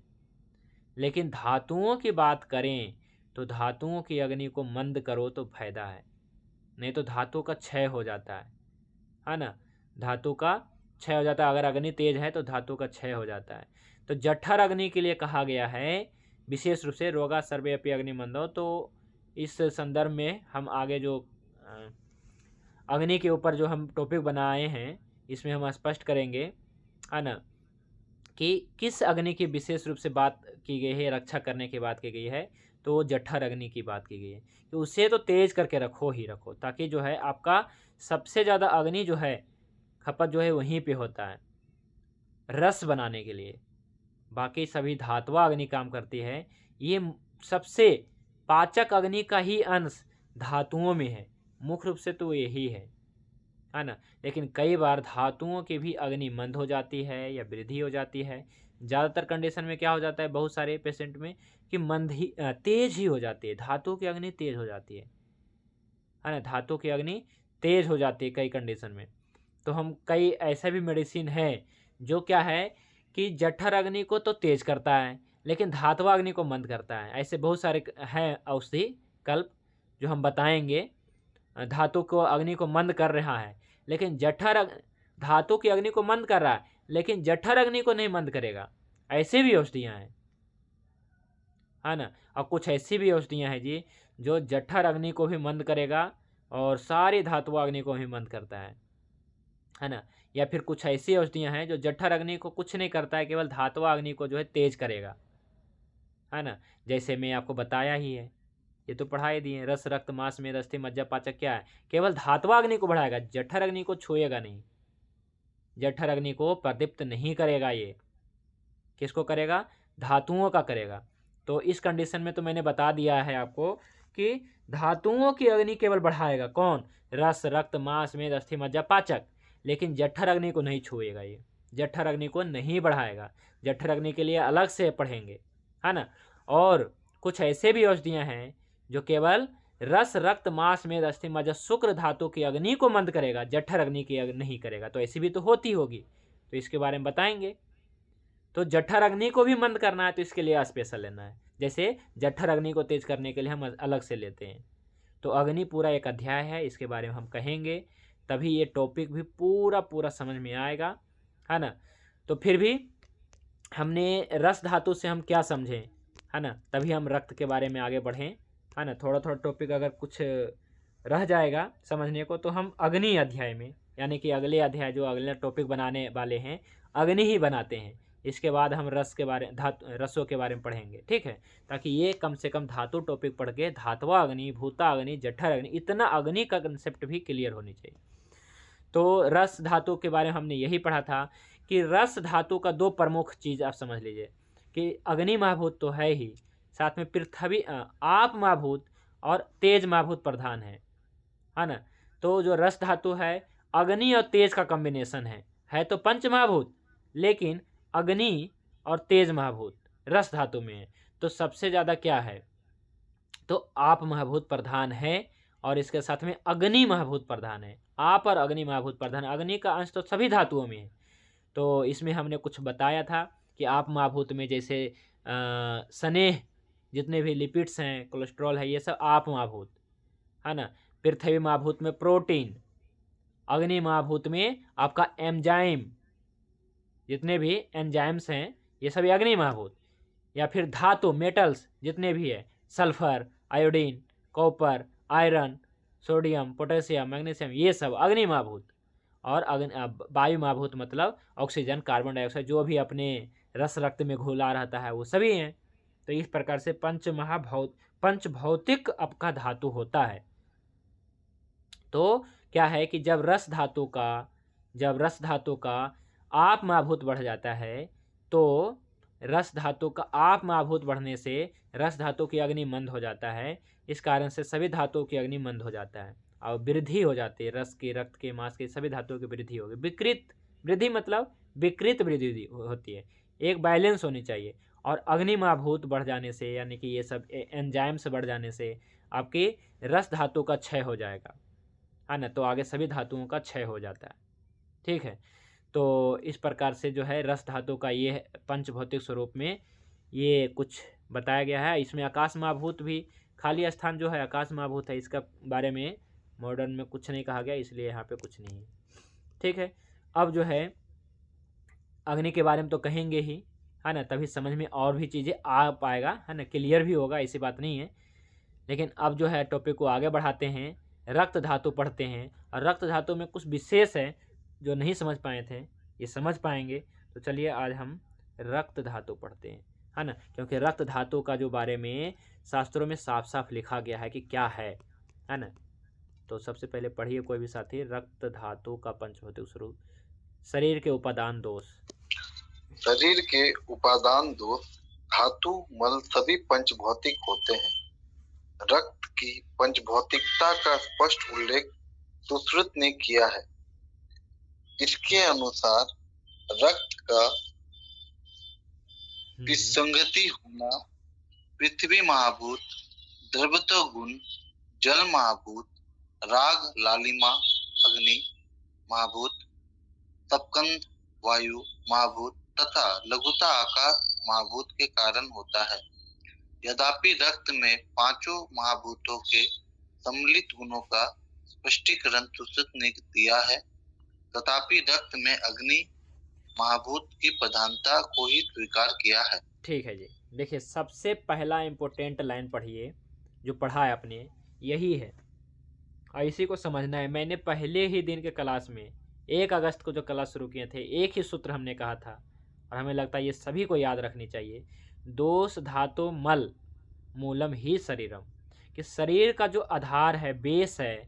लेकिन धातुओं की बात करें तो धातुओं की अग्नि को मंद करो तो फायदा है, नहीं तो धातु का क्षय हो जाता है ना, धातु का क्षय हो जाता है। अगर अग्नि तेज है तो धातु का क्षय हो जाता है। तो जठर अग्नि के लिए कहा गया है विशेष रूप से रोगा सर्वे अपि अग्नि मंदो। तो इस संदर्भ में हम आगे जो अग्नि के ऊपर जो हम टॉपिक बनाए हैं, इसमें हम स्पष्ट करेंगे, है ना, कि किस अग्नि की विशेष रूप से बात की गई है, रक्षा करने की बात की गई है, तो जठर अग्नि की बात की गई है कि उसे तो तेज करके रखो ही रखो, ताकि जो है आपका सबसे ज़्यादा अग्नि जो है खपत जो है वहीं पे होता है रस बनाने के लिए। बाकी सभी धातुआ अग्नि काम करती है। ये सबसे पाचक अग्नि का ही अंश धातुओं में है, मुख्य रूप से तो यही है ना। लेकिन कई बार धातुओं की भी अग्नि मंद हो जाती है या वृद्धि हो जाती है, ज़्यादातर कंडीशन में क्या हो जाता है बहुत सारे पेशेंट में कि मंद ही तेज ही हो जाती है, धातु की अग्नि तेज हो जाती है ना, धातु की अग्नि तेज हो जाती है कई कंडीशन में। तो हम कई ऐसा भी मेडिसिन है जो क्या है कि जठर अग्नि को तो तेज करता है लेकिन धातु अग्नि को मंद करता है। ऐसे बहुत सारे हैं औषधि कल्प जो हम बताएंगे, धातु को अग्नि को मंद कर रहा है लेकिन धातु की अग्नि को मंद कर रहा है लेकिन जठर अग्नि को नहीं मंद करेगा। ऐसे भी औषधियाँ हैं, है ना। और कुछ ऐसी भी औषधियाँ हैं जी जो जठर अग्नि को भी मंद करेगा और सारी धातु अग्नि को भी मंद करता है ना। या फिर कुछ ऐसी औषधियाँ हैं जो जठर अग्नि को कुछ नहीं करता है, केवल धातु अग्नि को जो है तेज करेगा, है ना। जैसे मैं आपको बताया ही है, ये तो पढ़ा ही दिए, रस रक्त मांस मेद अस्थि मज्जा पाचक क्या है, केवल धातु अग्नि को बढ़ाएगा, जठर अग्नि को छुएगा नहीं, जठर अग्नि को प्रदीप्त नहीं करेगा। ये किसको करेगा? धातुओं का करेगा। तो इस कंडीशन में तो मैंने बता दिया है आपको कि धातुओं की अग्नि केवल बढ़ाएगा कौन? रस रक्त मांस मेद अस्थि मज्जा पाचक, लेकिन जठर अग्नि को नहीं छुएगा, ये जठर अग्नि को नहीं बढ़ाएगा। जठर अग्नि के लिए अलग से पढ़ेंगे, है ना। और कुछ ऐसे भी औषधियाँ हैं जो केवल रस रक्त मांस मेद अस्थि मज्जा शुक्र धातु की अग्नि को मंद करेगा, जठर अग्नि की नहीं करेगा। तो ऐसी भी तो होती होगी, तो इसके बारे में बताएंगे। तो जठर अग्नि को भी मंद करना है तो इसके लिए स्पेशल लेना है। जैसे जठर अग्नि को तेज करने के लिए हम अलग से लेते हैं। तो अग्नि पूरा एक अध्याय है, इसके बारे में हम कहेंगे, तभी ये टॉपिक भी पूरा समझ में आएगा, है ना। तो फिर भी हमने रस धातु से हम क्या समझें, है ना, तभी हम रक्त के बारे में आगे बढ़ें, है ना। थोड़ा टॉपिक अगर कुछ रह जाएगा समझने को तो हम अग्नि अध्याय में, यानी कि अगले अध्याय जो अगले टॉपिक बनाने वाले हैं अग्नि ही बनाते हैं। इसके बाद हम रसों के बारे में पढ़ेंगे, ठीक है, ताकि ये कम से कम धातु टॉपिक पढ़ के धातवा अग्नि, भूता अग्नि, जठर अग्नि, इतना अग्नि का कंसेप्ट भी क्लियर होनी चाहिए। तो रस धातु के बारे में हमने यही पढ़ा था कि रस धातु का दो प्रमुख चीज़ आप समझ लीजिए कि अग्नि महाभूत तो है ही, साथ में पृथ्वी आप महाभूत और तेज महाभूत प्रधान है ना। तो जो रस धातु है अग्नि और तेज का कॉम्बिनेशन है तो पंच महाभूत, लेकिन अग्नि और तेज महाभूत रस धातु में है। तो सबसे ज़्यादा क्या है? तो आप महाभूत प्रधान है और इसके साथ में अग्नि महाभूत प्रधान है। आप और अग्नि महाभूत प्रधान, अग्नि का अंश तो सभी धातुओं में है। तो इसमें हमने कुछ बताया था कि आप महाभूत में जैसे स्नेह, जितने भी लिपिड्स हैं, कोलेस्ट्रॉल है, ये सब आप महाभूत, है ना। पृथ्वी महाभूत में प्रोटीन, अग्नि महाभूत में आपका एंजाइम, जितने भी एंजाइम्स हैं ये सभी अग्नि महाभूत। या फिर धातु मेटल्स जितने भी है, sulphur, iodine, copper, iron, sodium, potassium, magnesium, ये सब अग्नि महाभूत। और वायु महाभूत मतलब ऑक्सीजन, कार्बन डाइऑक्साइड, जो भी अपने रस रक्त में घुला रहता है वो सभी हैं। तो इस प्रकार से पंचभौतिक आपका धातु होता है। तो क्या है कि जब रस धातु का आप महाभूत बढ़ जाता है तो रस धातु का आप महाभूत बढ़ने से रस धातु की अग्नि मंद हो जाता है। इस कारण से सभी धातुओं की अग्नि मंद हो जाता है और वृद्धि हो जाती है। रस के, रक्त के, मांस के, सभी धातुओं की वृद्धि होगी। विकृत वृद्धि मतलब विकृत वृद्धि होती है, एक बैलेंस होनी चाहिए। और अग्नि महाभूत बढ़ जाने से, यानी कि ये सब एंजाइम्स बढ़ जाने से आपकी रस धातु का क्षय हो जाएगा, है ना। तो आगे सभी धातुओं का क्षय हो जाता है, ठीक है। तो इस प्रकार से जो है रस धातु का ये पंचभौतिक स्वरूप में ये कुछ बताया गया है। इसमें आकाश महाभूत भी, खाली स्थान जो है आकाश महाभूत है, इसका बारे में मॉडर्न में कुछ नहीं कहा गया, इसलिए यहाँ पे कुछ नहीं है, ठीक है। अब जो है अग्नि के बारे में तो कहेंगे ही, है ना, तभी समझ में और भी चीज़ें आ पाएगा, है ना, क्लियर भी होगा, ऐसी बात नहीं है। लेकिन अब जो है टॉपिक को आगे बढ़ाते हैं, रक्त धातु पढ़ते हैं। और रक्त धातु में कुछ विशेष है जो नहीं समझ पाए थे, ये समझ पाएंगे। तो चलिए आज हम रक्त धातु पढ़ते हैं, है ना, क्योंकि रक्त धातु का जो बारे में शास्त्रों में साफ साफ लिखा गया है कि क्या है ना। तो सबसे पहले पढ़िए कोई भी साथी, रक्त धातु का पंचभौतिक स्वरूप। शरीर के उपादान दोष, शरीर के उपादान दोष धातु मल सभी पंचभौतिक होते हैं। रक्त की पंचभौतिकता का स्पष्ट उल्लेख सुश्रुत ने किया है। इसके अनुसार रक्त का की संगति होना, पृथ्वी महाभूत, द्रवत्व गुण, जल महाभूत, राग लालिमा अग्नि महाभूत, तपकंद वायु महाभूत तथा लघुता आकाश महाभूत के कारण होता है। यद्यपि रक्त में पांचों महाभूतों के सम्मिलित गुणों का स्पष्टीकरण सुश्रुत ने दिया है, तथापि रक्त में अग्नि महाभूत की प्रधानता को ही स्वीकार किया है। ठीक है जी। देखिए, सबसे पहला इम्पोर्टेंट लाइन पढ़िए, जो पढ़ा है आपने, यही है और इसी को समझना है। मैंने पहले ही दिन के क्लास में 1 अगस्त को जो क्लास शुरू किए थे, एक ही सूत्र हमने कहा था और हमें लगता है ये सभी को याद रखनी चाहिए। दोष धातु मल मूलम ही शरीरम, कि शरीर का जो आधार है, बेस है,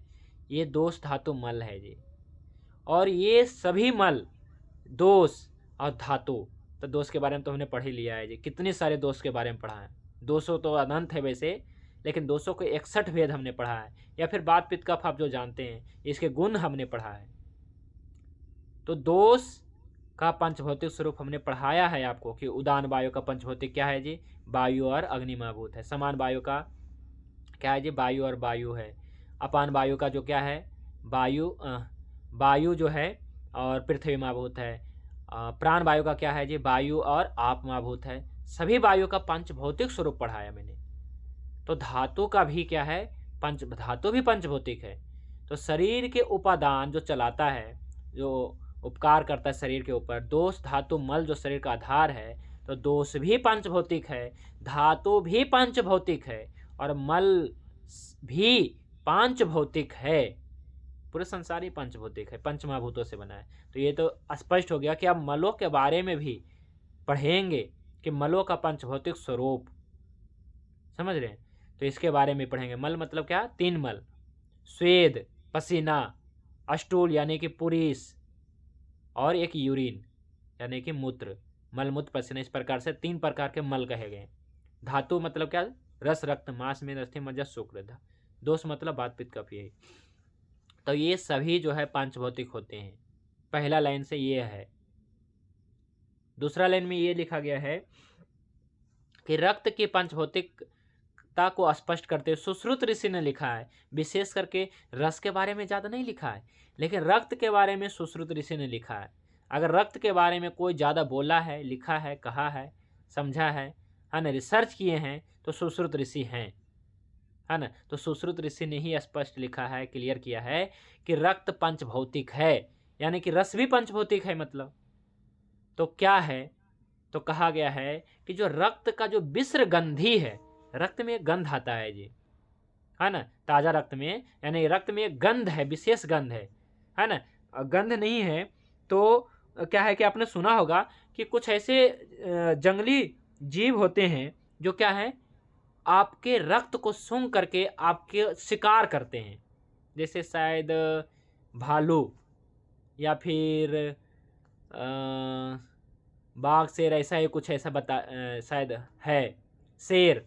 ये दोष धातु मल है जी। और ये सभी मल, दोष और धातु, तो दोष के बारे में तो हमने पढ़ ही लिया है जी। कितने सारे दोष के बारे में पढ़ा है। दोषों तो अनंत है वैसे, लेकिन दोषों के 61 भेद हमने पढ़ा है। या फिर बात पित्त कफ आप जो जानते हैं, इसके गुण हमने पढ़ा है। तो दोष का पंचभौतिक स्वरूप हमने पढ़ाया है आपको कि उदान वायु का पंचभौतिक क्या है जी, वायु और अग्नि महाभूत है। समान वायु का क्या है जी, वायु और वायु है। अपान वायु का जो क्या है, वायु जो है और पृथ्वी महाभूत है। प्राण वायु का क्या है जी, वायु और आप महाभूत है। सभी वायु का पंचभौतिक स्वरूप पढ़ाया मैंने। तो धातु का भी क्या है, धातु भी पंचभौतिक है। तो शरीर के उपादान जो चलाता है, जो उपकार करता है शरीर के ऊपर, दोष धातु मल जो शरीर का आधार है, तो दोष भी पंचभौतिक है, धातु भी पंचभौतिक है और मल भी पांचभौतिक है। पूरे संसार ही पंचभौतिक है, पंचमहाभूतों से बना है। तो ये तो स्पष्ट हो गया कि आप मलों के बारे में भी पढ़ेंगे कि मलों का पंचभौतिक स्वरूप, समझ रहे हैं। तो इसके बारे में पढ़ेंगे। मल मतलब क्या, 3 मल, स्वेद पसीना, अष्टूल यानी कि पुरीस, और एक यूरिन यानी कि मूत्र। मल मूत्र पसीना, इस प्रकार से 3 प्रकार के मल कहे गए। धातु मतलब क्या, रस रक्त मांस में अस्थि मज्जा शुक्र। दोष मतलब बात पित्त कफ, यही। तो ये सभी जो है पांचभौतिक होते हैं। पहला लाइन से ये है। दूसरा लाइन में ये लिखा गया है कि रक्त की पंचभौतिकता को स्पष्ट करते हुए सुश्रुत ऋषि ने लिखा है। विशेष करके रस के बारे में ज़्यादा नहीं लिखा है, लेकिन रक्त के बारे में सुश्रुत ऋषि ने लिखा है। अगर रक्त के बारे में कोई ज़्यादा बोला है, लिखा है, कहा है, समझा है ना, रिसर्च किए हैं, तो सुश्रुत ऋषि हैं, है ना। तो सुश्रुत ऋषि ने ही स्पष्ट लिखा है, क्लियर किया है कि रक्त पंचभौतिक है, यानी कि रस भी पंचभौतिक है। मतलब तो क्या है, तो कहा गया है कि जो रक्त का जो विश्र गंधी है, रक्त में एक गंध आता है जी, है ना, ताज़ा रक्त में, यानी रक्त में एक गंध है, विशेष गंध है ना। गंध नहीं है तो क्या है कि आपने सुना होगा कि कुछ ऐसे जंगली जीव होते हैं जो क्या है, आपके रक्त को सूंघ करके आपके शिकार करते हैं। जैसे शायद भालू या फिर बाघ शेर, ऐसा ही कुछ, ऐसा शायद है, शेर।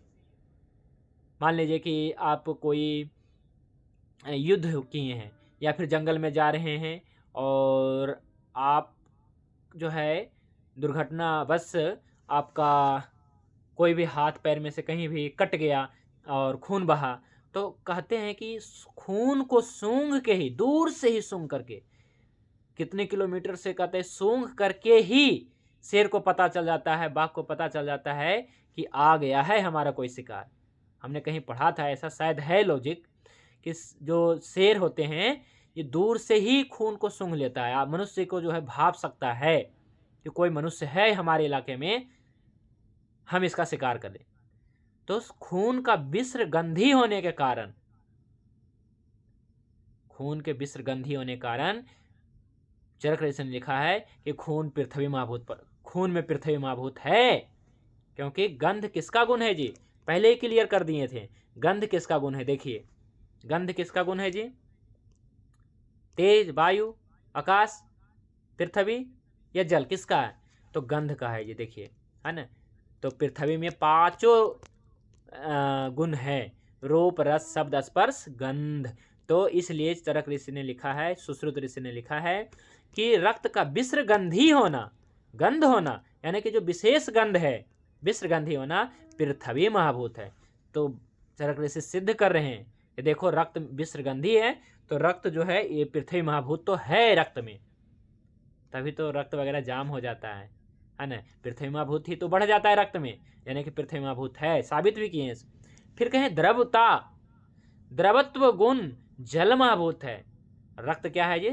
मान लीजिए कि आप कोई युद्ध किए हैं या फिर जंगल में जा रहे हैं और आप जो है दुर्घटनावश आपका कोई भी हाथ पैर में से कहीं भी कट गया और खून बहा, तो कहते हैं कि खून को सूंघ के ही, दूर से ही सूंघ करके, कितने किलोमीटर से कहते हैं, सूंघ करके ही शेर को पता चल जाता है, बाघ को पता चल जाता है कि आ गया है हमारा कोई शिकार। हमने कहीं पढ़ा था ऐसा, शायद है लॉजिक, कि जो शेर होते हैं ये दूर से ही खून को सूंघ लेता है। मनुष्य को जो है भाप सकता है कि कोई मनुष्य है हमारे इलाके में, हम इसका शिकार करें। तो खून का विश्र गंधी होने के कारण, खून के विश्र गंधी होने के कारण चरक ऋषि ने लिखा है कि खून पृथ्वी महाभूत पर, खून में पृथ्वी महाभूत है। क्योंकि गंध किसका गुण है जी, पहले ही क्लियर कर दिए थे। गंध किसका गुण है, देखिए गंध किसका गुण है जी, तेज, वायु, आकाश, पृथ्वी या जल, किसका है, तो गंध का है जी। देखिए, है ना। तो पृथ्वी में 5 गुण है, रूप रस शब्द स्पर्श गंध। तो इसलिए चरक ऋषि ने लिखा है, सुश्रुत ऋषि ने लिखा है कि रक्त का विश्र गंधी होना, गंध होना, यानी कि जो विशेष गंध है, विसर्गंधी होना पृथ्वी महाभूत है। तो चरक ऋषि सिद्ध कर रहे हैं कि देखो रक्त विसर्गंधी है, तो रक्त जो है ये पृथ्वी महाभूत तो है रक्त में, तभी तो रक्त वगैरह जाम हो जाता है ना। पृथ्वी महाभूत ही तो बढ़ जाता है रक्त में, यानी कि पृथ्वी महाभूत है, साबित भी किए हैं। फिर कहें द्रवता, द्रवत्व गुण जल महाभूत है। रक्त क्या है जी?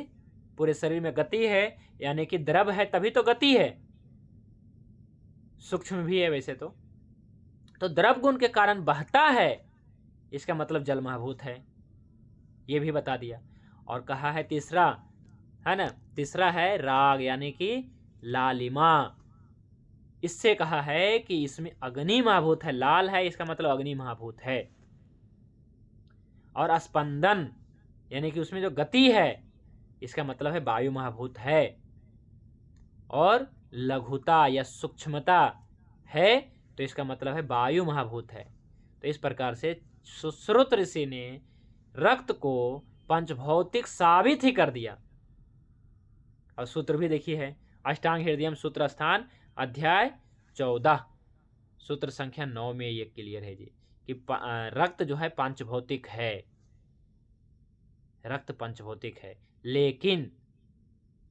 पूरे शरीर में गति है, यानी कि द्रव है तभी तो गति है, सूक्ष्म भी है वैसे तो द्रव गुण के कारण बहता है, इसका मतलब जल महाभूत है, ये भी बता दिया। और कहा है तीसरा, है ना, तीसरा है राग यानी कि लालिमा। इससे कहा है कि इसमें अग्नि महाभूत है, लाल है इसका मतलब अग्नि महाभूत है। और स्पंदन यानी कि उसमें जो गति है, इसका मतलब है वायु महाभूत है। और लघुता या सूक्ष्मता है, तो इसका मतलब है वायु महाभूत है। तो इस प्रकार से सुश्रुत ऋषि ने रक्त को पंचभौतिक साबित ही कर दिया। और सूत्र भी देखिए है, अष्टांग हृदयम सूत्र स्थान अध्याय 14 सूत्र संख्या 9 में ये क्लियर है जी कि रक्त जो है पंचभौतिक है, रक्त पंचभौतिक है। लेकिन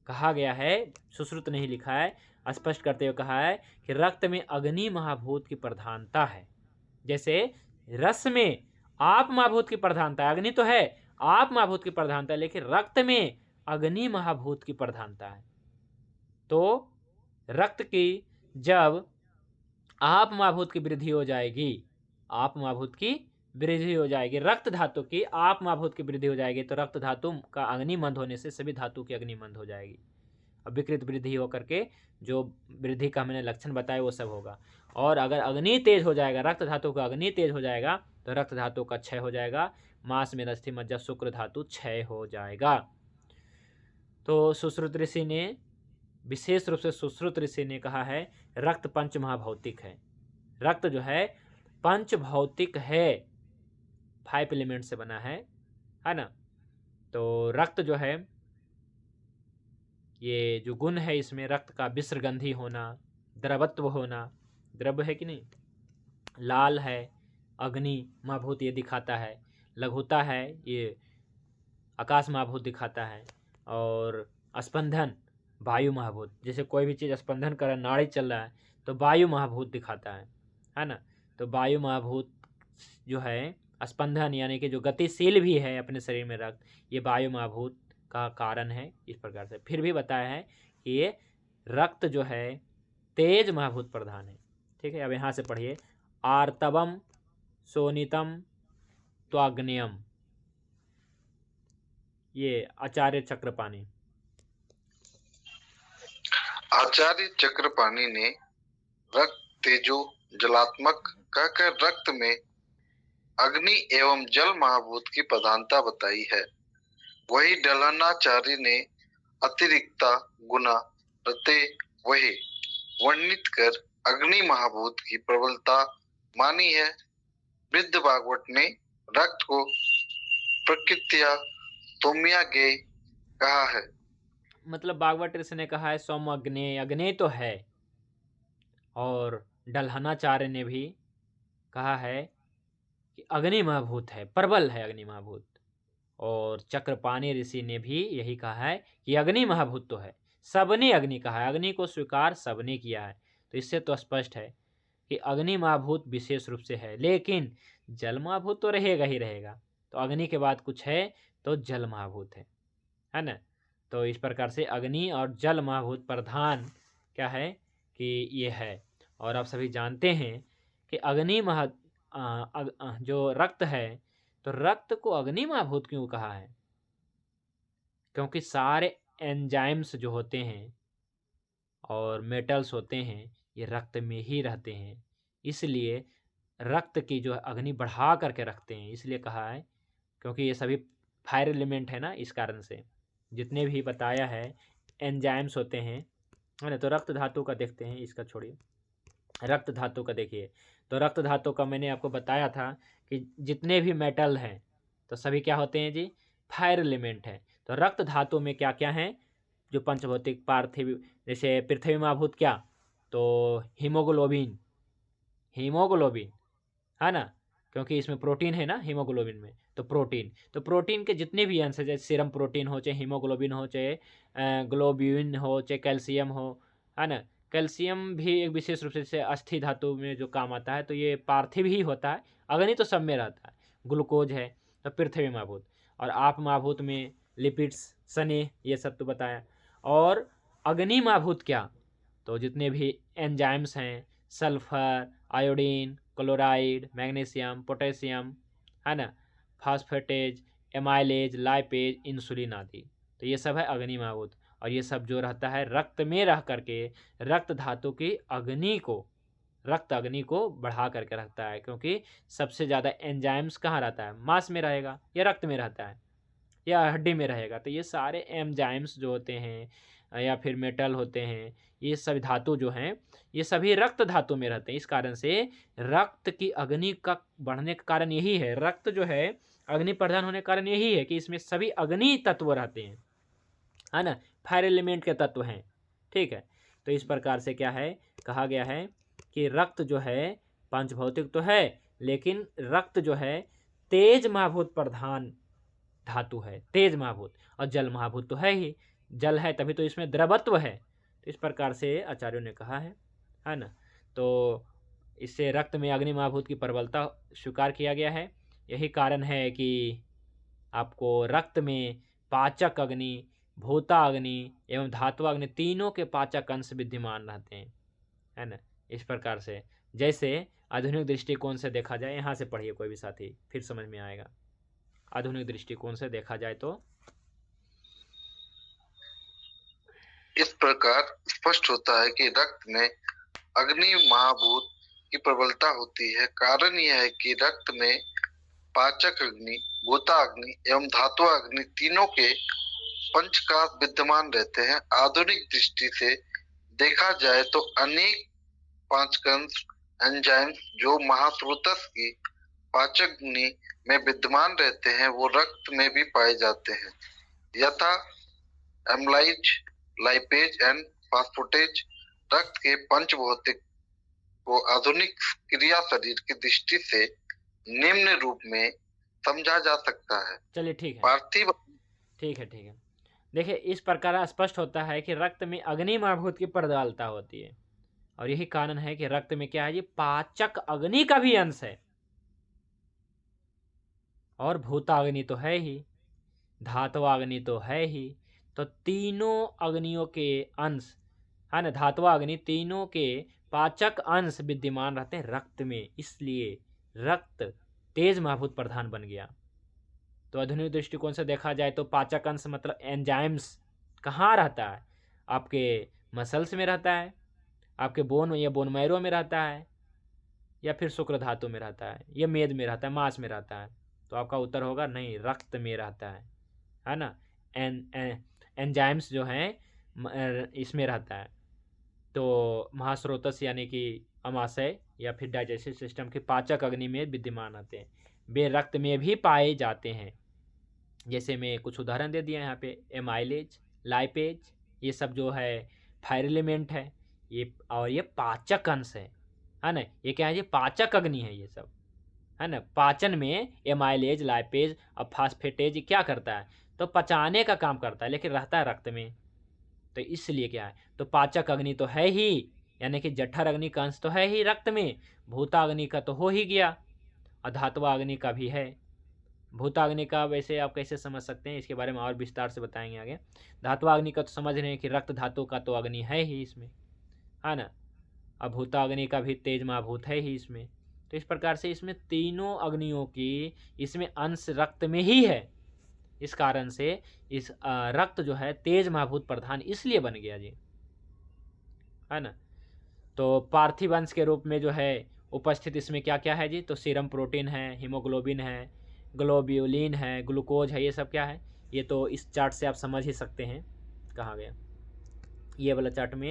कहा गया है, सुश्रुत नहीं लिखा है, स्पष्ट करते हुए कहा है कि रक्त में अग्नि महाभूत की प्रधानता है। जैसे रस में आप महाभूत की प्रधानता है, अग्नि तो है, आप महाभूत की प्रधानता है, लेकिन रक्त में अग्नि महाभूत की प्रधानता है। तो रक्त की जब आप महाभूत की वृद्धि हो जाएगी, आप महाभूत की वृद्धि हो जाएगी, रक्त धातु की आप महाभूत की वृद्धि हो जाएगी, तो रक्त धातु का अग्निमंद होने से सभी धातु की अग्निमंद हो जाएगी। अब विकृत वृद्धि होकर के जो वृद्धि का मैंने लक्षण बताया वो सब होगा। और अगर अग्नि तेज हो जाएगा, रक्त धातु का अग्नि तेज हो जाएगा, तो रक्त धातु का क्षय हो जाएगा, मांस में अस्थि मज्जा शुक्र धातु क्षय हो जाएगा। तो सुश्रुत ऋषि ने, विशेष रूप से सुश्रुत ऋषि ने कहा है रक्त पंच महाभौतिक है। रक्त जो है पंच भौतिक है, 5 एलिमेंट से बना है ना। तो रक्त जो है, ये जो गुण है इसमें रक्त का विसर्गंधी होना, द्रवत्व होना, द्रव है कि नहीं, लाल है, अग्नि महाभूत ये दिखाता है, लघुता है ये आकाश महाभूत दिखाता है, और स्पंदन वायु महाभूत, जैसे कोई भी चीज़ स्पंदन कर रहा है, नाड़ी चल रहा है, तो वायु महाभूत दिखाता है ना। तो वायु महाभूत जो है स्पंदन यानी कि जो गतिशील भी है अपने शरीर में रक्त, ये वायु महाभूत का कारण है। इस प्रकार से फिर भी बताया है कि ये रक्त जो है तेज महाभूत प्रधान है। ठीक है, अब यहाँ से पढ़िए, आर्तवम सोनितम त्वाग्नेयम, ये आचार्य चक्रपाणी। आचार्य चक्रपाणी ने रक्त तेजो जलात्मक कहकर रक्त में अग्नि एवं जल महाभूत की प्रधानता बताई है। वही डलहनाचार्य ने अतिरिक्ता गुना रते वही वर्णित कर अग्नि महाभूत की प्रबलता मानी है। वृद्ध भागवत ने रक्त को प्रकृत्या तुम्या गे कहा है। मतलब भागवत ऋषि ने कहा है सोम अग्नि, अग्नि तो है, और डलहनाचार्य ने भी कहा है कि अग्नि महाभूत है, प्रबल है अग्नि महाभूत, और चक्रपाणी ऋषि ने भी यही कहा है कि अग्नि महाभूत तो है। सबने अग्नि कहा है, अग्नि को स्वीकार सबने किया है। तो इससे तो स्पष्ट है कि अग्नि महाभूत विशेष रूप से है, लेकिन जल महाभूत तो रहेगा ही रहेगा। तो अग्नि के बाद कुछ है तो जल महाभूत है ना। तो इस प्रकार से अग्नि और जल महाभूत प्रधान क्या है कि ये है। और आप सभी जानते हैं कि अग्नि जो रक्त है, तो रक्त को अग्नि महाभूत क्यों कहा है? क्योंकि सारे एंजाइम्स जो होते हैं और मेटल्स होते हैं ये रक्त में ही रहते हैं, इसलिए रक्त की जो अग्नि बढ़ा करके रखते हैं, इसलिए कहा है। क्योंकि ये सभी फायर एलिमेंट है ना, इस कारण से जितने भी बताया है एंजाइम्स होते हैं, है ना। तो रक्त धातु का देखते हैं, इसका छोड़िए, रक्त धातु का देखिए। तो रक्त धातु का मैंने आपको बताया था कि जितने भी मेटल हैं तो सभी क्या होते हैं जी, फायर एलिमेंट है। तो रक्त धातु में क्या क्या हैं, जो पंचभौतिक पार्थिव, जैसे पृथ्वी महाभूत क्या, तो हीमोग्लोबिन, हीमोग्लोबिन, है ना, क्योंकि इसमें प्रोटीन है ना हीमोग्लोबिन में, तो प्रोटीन के जितने भी अंश है, जैसे सीरम प्रोटीन हो, चाहे हीमोग्लोबिन हो, चाहे ग्लोब्यूलिन हो, चाहे कैल्शियम हो, है ना। कैल्शियम भी एक विशेष रूप से अस्थि धातु में जो काम आता है, तो ये पार्थिव ही होता है, अग्नि तो सब में रहता है। ग्लूकोज है तो पृथ्वी माभूत, और आप माभूत में लिपिड्स, स्नेह, ये सब तो बताया। और अग्नि माभूत क्या, तो जितने भी एंजाइम्स हैं, sulphur, iodine, chloride, magnesium, potassium, है ना, फास्फेटेज, एमाइलेज, लाइपेज, इंसुलिन आदि, तो ये सब है अग्नि माभूत। और ये सब जो रहता है रक्त में रह करके रक्त धातु की रक्त अग्नि को बढ़ा करके रखता है, क्योंकि सबसे ज़्यादा एंजाइम्स कहाँ रहता है, मांस में रहेगा या रक्त में रहता है या हड्डी में रहेगा। तो ये सारे एंजाइम्स जो होते हैं या फिर मेटल होते हैं, ये सभी धातु जो हैं ये सभी रक्त धातु में रहते हैं। इस कारण से रक्त की अग्नि का बढ़ने का कारण यही है, रक्त जो है अग्नि प्रधान होने का कारण यही है कि इसमें सभी अग्नि तत्व रहते हैं, है ना, फायर एलिमेंट के तत्व हैं। ठीक है, तो इस प्रकार से क्या है, कहा गया है कि रक्त जो है पंचभौतिक तो है, लेकिन रक्त जो है तेज महाभूत प्रधान धातु है, तेज महाभूत, और जल महाभूत तो है ही, जल है तभी तो इसमें द्रवत्व है। तो इस प्रकार से आचार्यों ने कहा है ना। तो इससे रक्त में अग्नि महाभूत की प्रबलता स्वीकार किया गया है। यही कारण है कि आपको रक्त में पाचक अग्नि, भूता अग्नि एवं धात्वा अग्नि तीनों के पाचक अंश विद्यमान रहते हैं, है ना। इस प्रकार से जैसे आधुनिक दृष्टिकोण से देखा जाए, यहाँ से पढ़िए कोई भी साथी, फिर समझ में आएगा। आधुनिक दृष्टिकोण से देखा जाए तो इस प्रकार स्पष्ट होता है कि रक्त में अग्नि महाभूत की प्रबलता होती है। कारण यह है कि रक्त में पाचक अग्नि, भूता अग्नि एवं धातु अग्नि तीनों के पंचकाश विद्यमान रहते हैं। आधुनिक दृष्टि से देखा जाए तो अनेक पाचकांश एंजाइम्स जो महास्रोतस की पाचक अग्नि में विद्यमान रहते हैं वो रक्त में भी पाए जाते हैं, यथा एमाइलेज, लाइपेज एंड फास्फेटेज। रक्त के पंचभौतिक को आधुनिक क्रिया शरीर की दृष्टि से निम्न रूप में समझा जा सकता है। चलिए ठीक है, पार्थिव, ठीक है। देखिए, इस प्रकार स्पष्ट होता है कि रक्त में अग्नि महाभूत की प्रबलता होती है, और यही कारण है कि रक्त में क्या है, ये पाचक अग्नि का भी अंश है, और भूताग्नि तो है ही, धात्वाग्नि तो है ही। तो तीनों अग्नियों के अंश, है ना, धात्वाग्नि तीनों के पाचक अंश विद्यमान रहते हैं रक्त में, इसलिए रक्त तेज महाभूत प्रधान बन गया। तो आधुनिक दृष्टिकोण से देखा जाए तो पाचक अंश मतलब एंजाइम्स कहाँ रहता है, आपके मसल्स में रहता है, आपके बोन या बोन मैरो में रहता है, या फिर शुक्र धातु में रहता है, या मेद में रहता है, मांस में रहता है। तो आपका उत्तर होगा नहीं, रक्त में रहता है ना। एंजाइम्स जो हैं इसमें रहता है। तो महास्रोतस यानी कि अमाशय या फिर डाइजेस्टिव सिस्टम के पाचक अग्नि में विद्यमान रहते हैं, वे रक्त में भी पाए जाते हैं। जैसे मैं कुछ उदाहरण दे दिया यहाँ पे, एमाइलेज, लाइपेज, ये सब जो है फायर एलिमेंट है, ये और ये पाचक अंश है ना। ये क्या है, ये पाचक अग्नि है, ये सब है ना। पाचन में एमाइलेज, लाइपेज और फास्फेटेज क्या करता है, तो पचाने का काम करता है, लेकिन रहता है रक्त में। तो इसलिए क्या है, तो पाचक अग्नि तो है ही, यानी कि जठर अग्नि का अंश तो है ही रक्त में, भूताग्नि का तो हो ही गया, और धात्वा अग्नि का भी है। भूताग्नि का वैसे आप कैसे समझ सकते हैं, इसके बारे में और विस्तार से बताएंगे आगे। धात्वा अग्नि का तो समझ रहे हैं कि रक्त धातु का तो अग्नि है ही इसमें, है ना। अब भूताग्नि का भी तेज महाभूत है ही इसमें। तो इस प्रकार से इसमें तीनों अग्नियों की इसमें अंश रक्त में ही है। इस कारण से इस रक्त जो है तेज महाभूत प्रधान इसलिए बन गया जी, है ना। तो पार्थिव अंश के रूप में जो है उपस्थित इसमें क्या क्या है जी, तो सीरम प्रोटीन है, हीमोग्लोबिन है, ग्लोब्यूलिन है, ग्लूकोज है, ये सब क्या है, ये तो इस चार्ट से आप समझ ही सकते हैं कहाँ गया। ये वाला चार्ट में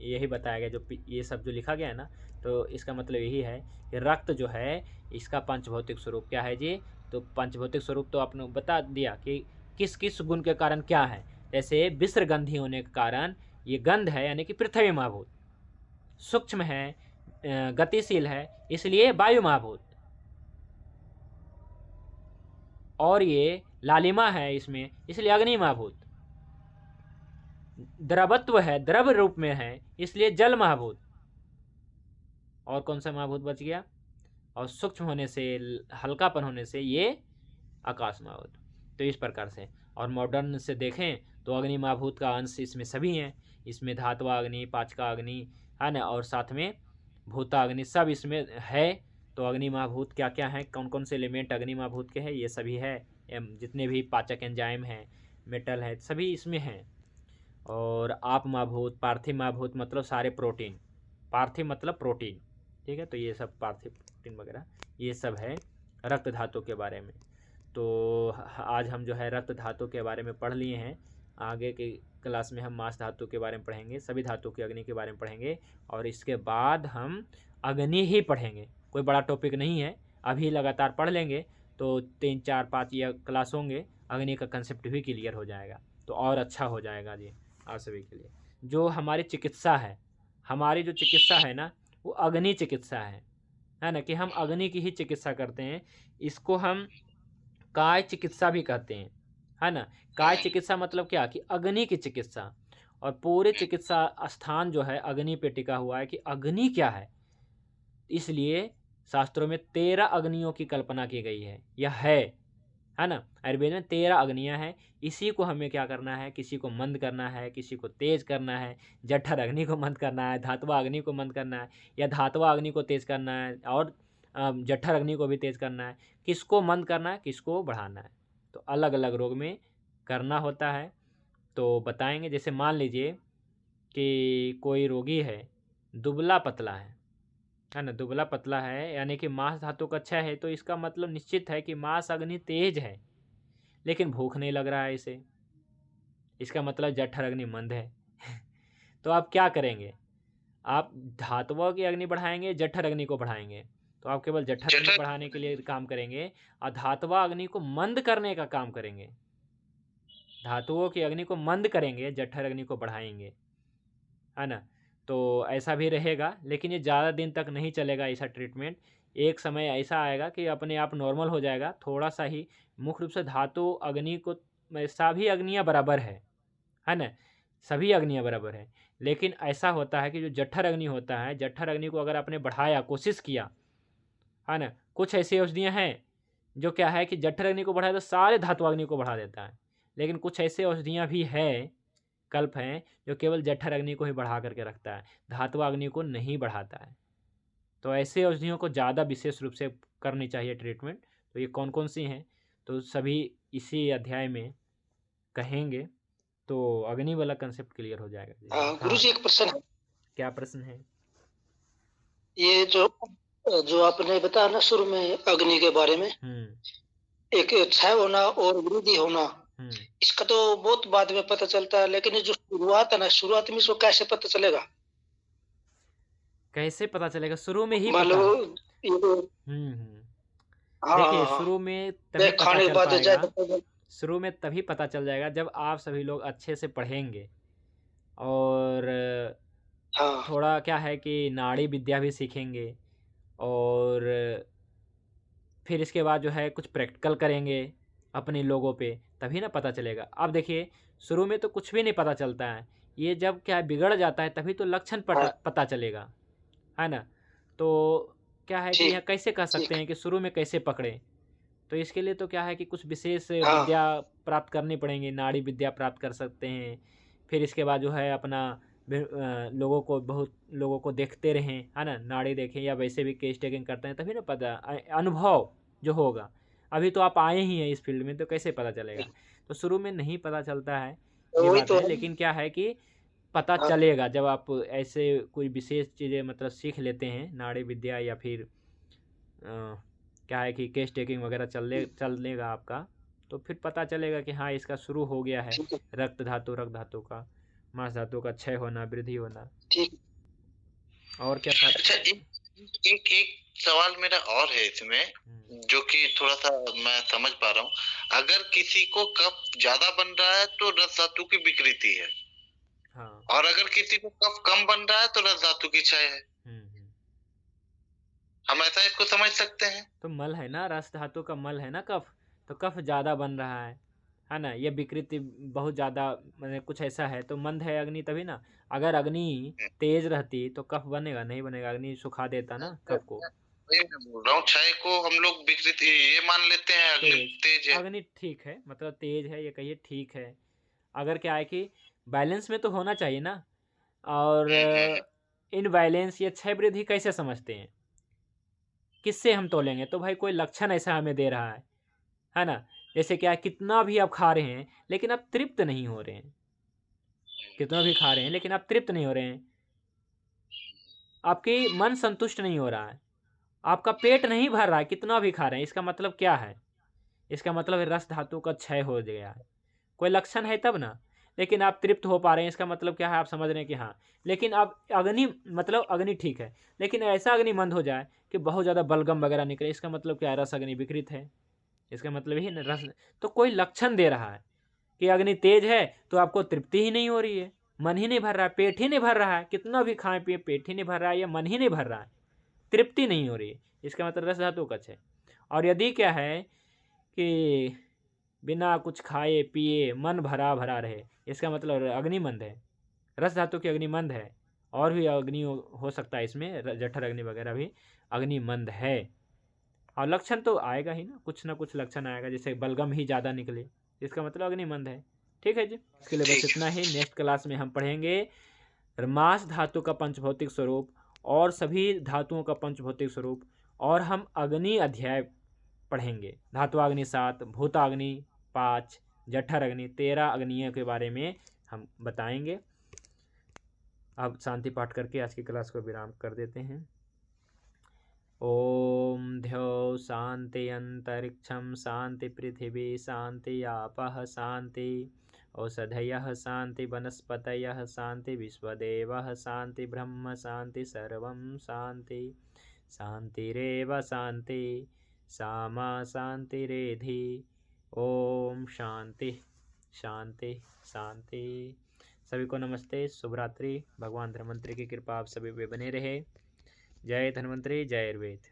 यही बताया गया, जो ये सब जो लिखा गया है ना, तो इसका मतलब यही है कि रक्त जो है इसका पंचभौतिक स्वरूप क्या है जी। तो पंचभौतिक स्वरूप तो आपने बता दिया कि किस किस गुण के कारण क्या है। जैसे विसर्गंधी होने के कारण ये गंध है, यानी कि पृथ्वी महाभूत। सूक्ष्म है, गतिशील है इसलिए वायु महाभूत, और ये लालिमा है इसमें इसलिए अग्नि महाभूत, द्रवत्व है द्रव रूप में है इसलिए जल महाभूत, और कौन सा महाभूत बच गया, और सूक्ष्म होने से हल्कापन होने से ये आकाश महाभूत। तो इस प्रकार से, और मॉडर्न से देखें तो अग्नि महाभूत का अंश इसमें सभी हैं, इसमें धात्वा अग्नि, पाचका अग्नि है ना, और साथ में भूता अग्नि सब इसमें है। तो अग्नि महाभूत क्या क्या है, कौन कौन से एलिमेंट अग्नि महाभूत के हैं, ये सभी है, जितने भी पाचक एंजाइम हैं, मेटल है, सभी इसमें हैं। और आप महाभूत, पार्थिव महाभूत मतलब सारे प्रोटीन, पार्थिव मतलब प्रोटीन, ठीक है। तो ये सब पार्थिव प्रोटीन वगैरह ये सब है रक्त धातु के बारे में। तो आज हम जो है रक्त धातु के बारे में पढ़ लिए हैं। आगे की क्लास में हम मांस धातु के बारे में पढ़ेंगे, सभी धातु की अग्नि के बारे में पढ़ेंगे, और इसके बाद हम अग्नि ही पढ़ेंगे। कोई बड़ा टॉपिक नहीं है, अभी लगातार पढ़ लेंगे तो 3 4 5 या क्लास होंगे, अग्नि का कंसेप्ट भी क्लियर हो जाएगा, तो और अच्छा हो जाएगा जी आप सभी के लिए। जो हमारी चिकित्सा है, हमारी जो चिकित्सा है ना, वो अग्नि चिकित्सा है ना, कि हम अग्नि की ही चिकित्सा करते हैं। इसको हम काय चिकित्सा भी कहते हैं, है ना। काय चिकित्सा मतलब क्या, कि अग्नि की चिकित्सा, और पूरे चिकित्सा स्थान जो है अग्नि पे टिका हुआ है कि अग्नि क्या है। इसलिए शास्त्रों में 13 अग्नियों की कल्पना की गई है, यह है ना। आयुर्वेद में 13 अग्नियां हैं। इसी को हमें क्या करना है, किसी को मंद करना है, किसी को तेज करना है, जठर अग्नि को मंद करना है, धातवा अग्नि को मंद करना है, या धातवा अग्नि को तेज करना है, और जठर अग्नि को भी तेज करना है। किसको मंद करना है, किसको बढ़ाना है, तो अलग अलग रोग में करना होता है। तो बताएंगे, जैसे मान लीजिए कि कोई रोगी है, दुबला पतला है ना, दुबला पतला है, यानी कि मांस धातु का क्षय है, तो इसका मतलब निश्चित है कि मांस अग्नि तेज है, लेकिन भूख नहीं लग रहा है इसे, इसका मतलब जठर अग्नि मंद है। तो आप क्या करेंगे, आप धातुओं की अग्नि बढ़ाएंगे, जठर अग्नि को बढ़ाएंगे। तो आप केवल जठर अग्नि बढ़ाने के लिए काम करेंगे, और धातुवा अग्नि को मंद करने का काम करेंगे। धातुओं की अग्नि को मंद करेंगे, जठर अग्नि को बढ़ाएंगे, है ना। तो ऐसा भी रहेगा, लेकिन ये ज़्यादा दिन तक नहीं चलेगा ऐसा ट्रीटमेंट। एक समय ऐसा आएगा कि अपने आप नॉर्मल हो जाएगा, थोड़ा सा ही। मुख्य रूप से धातु अग्नि को, सभी अग्नियाँ बराबर है ना, सभी अग्नियाँ बराबर है। लेकिन ऐसा होता है कि जो जठर अग्नि होता है, जठर अग्नि को अगर आपने बढ़ाया, कोशिश किया, है ना, कुछ ऐसी औषधियाँ हैं जो क्या है कि जठर अग्नि को बढ़ाए तो सारे धातु अग्नि को बढ़ा देता है, लेकिन कुछ ऐसे औषधियाँ भी है, कल्प हैं, जो केवल जठर अग्नि को ही बढ़ा करके रखता है, धातु अग्नि को नहीं बढ़ाता है। तो ऐसे औषधियों को ज़्यादा विशेष रूप से करनी चाहिए ट्रीटमेंट। तो ये कौन कौन सी हैं, तो सभी इसी अध्याय में कहेंगे, तो अग्नि वाला कंसेप्ट क्लियर हो जाएगा। गुरुजी एक प्रश्न है। क्या प्रश्न है? ये जो आपने बताया ना शुरू में अग्नि के बारे में, एक क्षय होना और वृद्धि होना, इसका तो बहुत बाद में पता चलता है, लेकिन जो शुरुआत है ना, शुरुआत में इसको कैसे पता चलेगा? कैसे पता चलेगा? शुरू में ही मतलब देखिए, शुरू में तभी पता चल पाएगा, शुरू में तभी पता चल जाएगा जब आप सभी लोग अच्छे से पढ़ेंगे, और थोड़ा क्या है कि नाड़ी विद्या भी सीखेंगे, और फिर इसके बाद जो है कुछ प्रैक्टिकल करेंगे अपने लोगों पे, तभी ना पता चलेगा। अब देखिए, शुरू में तो कुछ भी नहीं पता चलता है, ये जब क्या बिगड़ जाता है तभी तो लक्षण पता चलेगा, है ना। तो क्या है कि यह कैसे कह सकते हैं कि शुरू में कैसे पकड़े, तो इसके लिए तो क्या है कि कुछ विशेष विद्या प्राप्त करनी पड़ेंगी, नाड़ी विद्या प्राप्त कर सकते हैं। फिर इसके बाद जो है अपना बहुत लोगों को देखते रहें, है ना, नाड़ी देखें, या वैसे भी केस टेकिंग करते हैं, तभी ना पता, अनुभव जो होगा। अभी तो आप आए ही हैं इस फील्ड में, तो कैसे पता चलेगा? तो शुरू में नहीं पता चलता है, ये बात है, लेकिन क्या है कि पता चलेगा जब आप ऐसे कोई विशेष चीज़ें मतलब सीख लेते हैं, नाड़ी विद्या, या फिर क्या है कि केस टेकिंग वगैरह चलेगा आपका, तो फिर पता चलेगा कि हाँ, इसका शुरू हो गया है रक्त धातु का, मांस धातु का क्षय होना, वृद्धि होना। और क्या था? अच्छा, एक सवाल मेरा और है इसमें, जो कि थोड़ा सा मैं समझ पा रहा हूँ। अगर किसी को कफ ज्यादा बन रहा है तो रस धातु की विकृति है, और अगर किसी को कफ कम बन रहा है तो रस धातु की क्षय है। हम ऐसा इसको समझ सकते हैं। तो मल है ना, रस धातु का मल है ना कफ, तो कफ ज़्यादा बन रहा है ना। ये विकृति बहुत ज़्यादा, मैंने कुछ ऐसा है तो मंद है अग्नि, तभी ना। अगर अग्नि तेज रहती तो कफ बनेगा नहीं बनेगा, अग्नि सुखा देता ना कफ को। क्षय को हम लोग विकृति ये मान लेते हैं, अग्नि तेज है। अग्नि ठीक है, मतलब तेज है ये कहिए, ठीक है। अगर क्या है कि बैलेंस में तो होना चाहिए ना। और इन बैलेंस ये क्षय वृद्धि कैसे समझते हैं, किससे हम तोलेंगे? तो भाई कोई लक्षण ऐसा हमें दे रहा है ना। जैसे क्या, कितना भी आप खा रहे हैं लेकिन आप तृप्त नहीं हो रहे हैं, कितना भी खा रहे हैं लेकिन आप तृप्त नहीं हो रहे हैं, आपकी मन संतुष्ट नहीं हो रहा है, आपका पेट नहीं भर रहा है, कितना भी खा रहे हैं। इसका मतलब क्या है? इसका मतलब है रस धातु का क्षय हो गया है। कोई लक्षण है तब ना। लेकिन आप तृप्त हो पा रहे हैं, इसका मतलब क्या है? आप समझ रहे हैं कि हाँ। लेकिन अब अग्नि, मतलब अग्नि ठीक है, लेकिन ऐसा अग्नि मंद हो जाए कि बहुत ज़्यादा बलगम वगैरह निकले, इसका मतलब क्या है? रस अग्नि विकृत है। इसका मतलब ही ना रस, तो कोई लक्षण दे रहा है कि अग्नि तेज है तो आपको तृप्ति ही नहीं हो रही है, मन ही नहीं भर रहा है, पेट ही नहीं भर रहा है, कितना भी खाएं पिए पेट ही नहीं भर रहा है या मन ही नहीं भर रहा है, तृप्ति नहीं हो रही है। इसका मतलब रस धातु का क्षय। और यदि क्या है कि बिना कुछ खाए पिए मन भरा भरा रहे, इसका मतलब अग्निमंद है, रस धातु की अग्निमंद है। और भी अग्नि हो सकता है इसमें, जठर अग्नि वगैरह भी अग्निमंद है। और लक्षण तो आएगा ही ना कुछ लक्षण आएगा, जैसे बलगम ही ज़्यादा निकले, इसका मतलब अग्निमंद है। ठीक है जी, इसके लिए बस इतना ही। नेक्स्ट क्लास में हम पढ़ेंगे मास धातु का पंचभौतिक स्वरूप और सभी धातुओं का पंचभौतिक स्वरूप, और हम अग्नि अध्याय पढ़ेंगे। धात्वाग्नि 7, भूताग्नि 5, जठर अग्नि 13 अग्नियों के बारे में हम बताएंगे। अब शांति पाठ करके आज की क्लास को विराम कर देते हैं। ओम ध्यो शांति अंतरिक्षम शांति पृथिवी शांति आपः शांति औषधयः शांति वनस्पतयः शांति विश्वदेवः शांति ब्रह्म शांति सर्वं शांति शांतिरेव शांति सामा शांतिरेधि। ओम शांति शांति शांति। सभी को नमस्ते, शुभ रात्रि। भगवान धन्वंतरि की कृपा आप सभी पे बने रहे। जय धन्वंतरि, जय आयुर्वेद।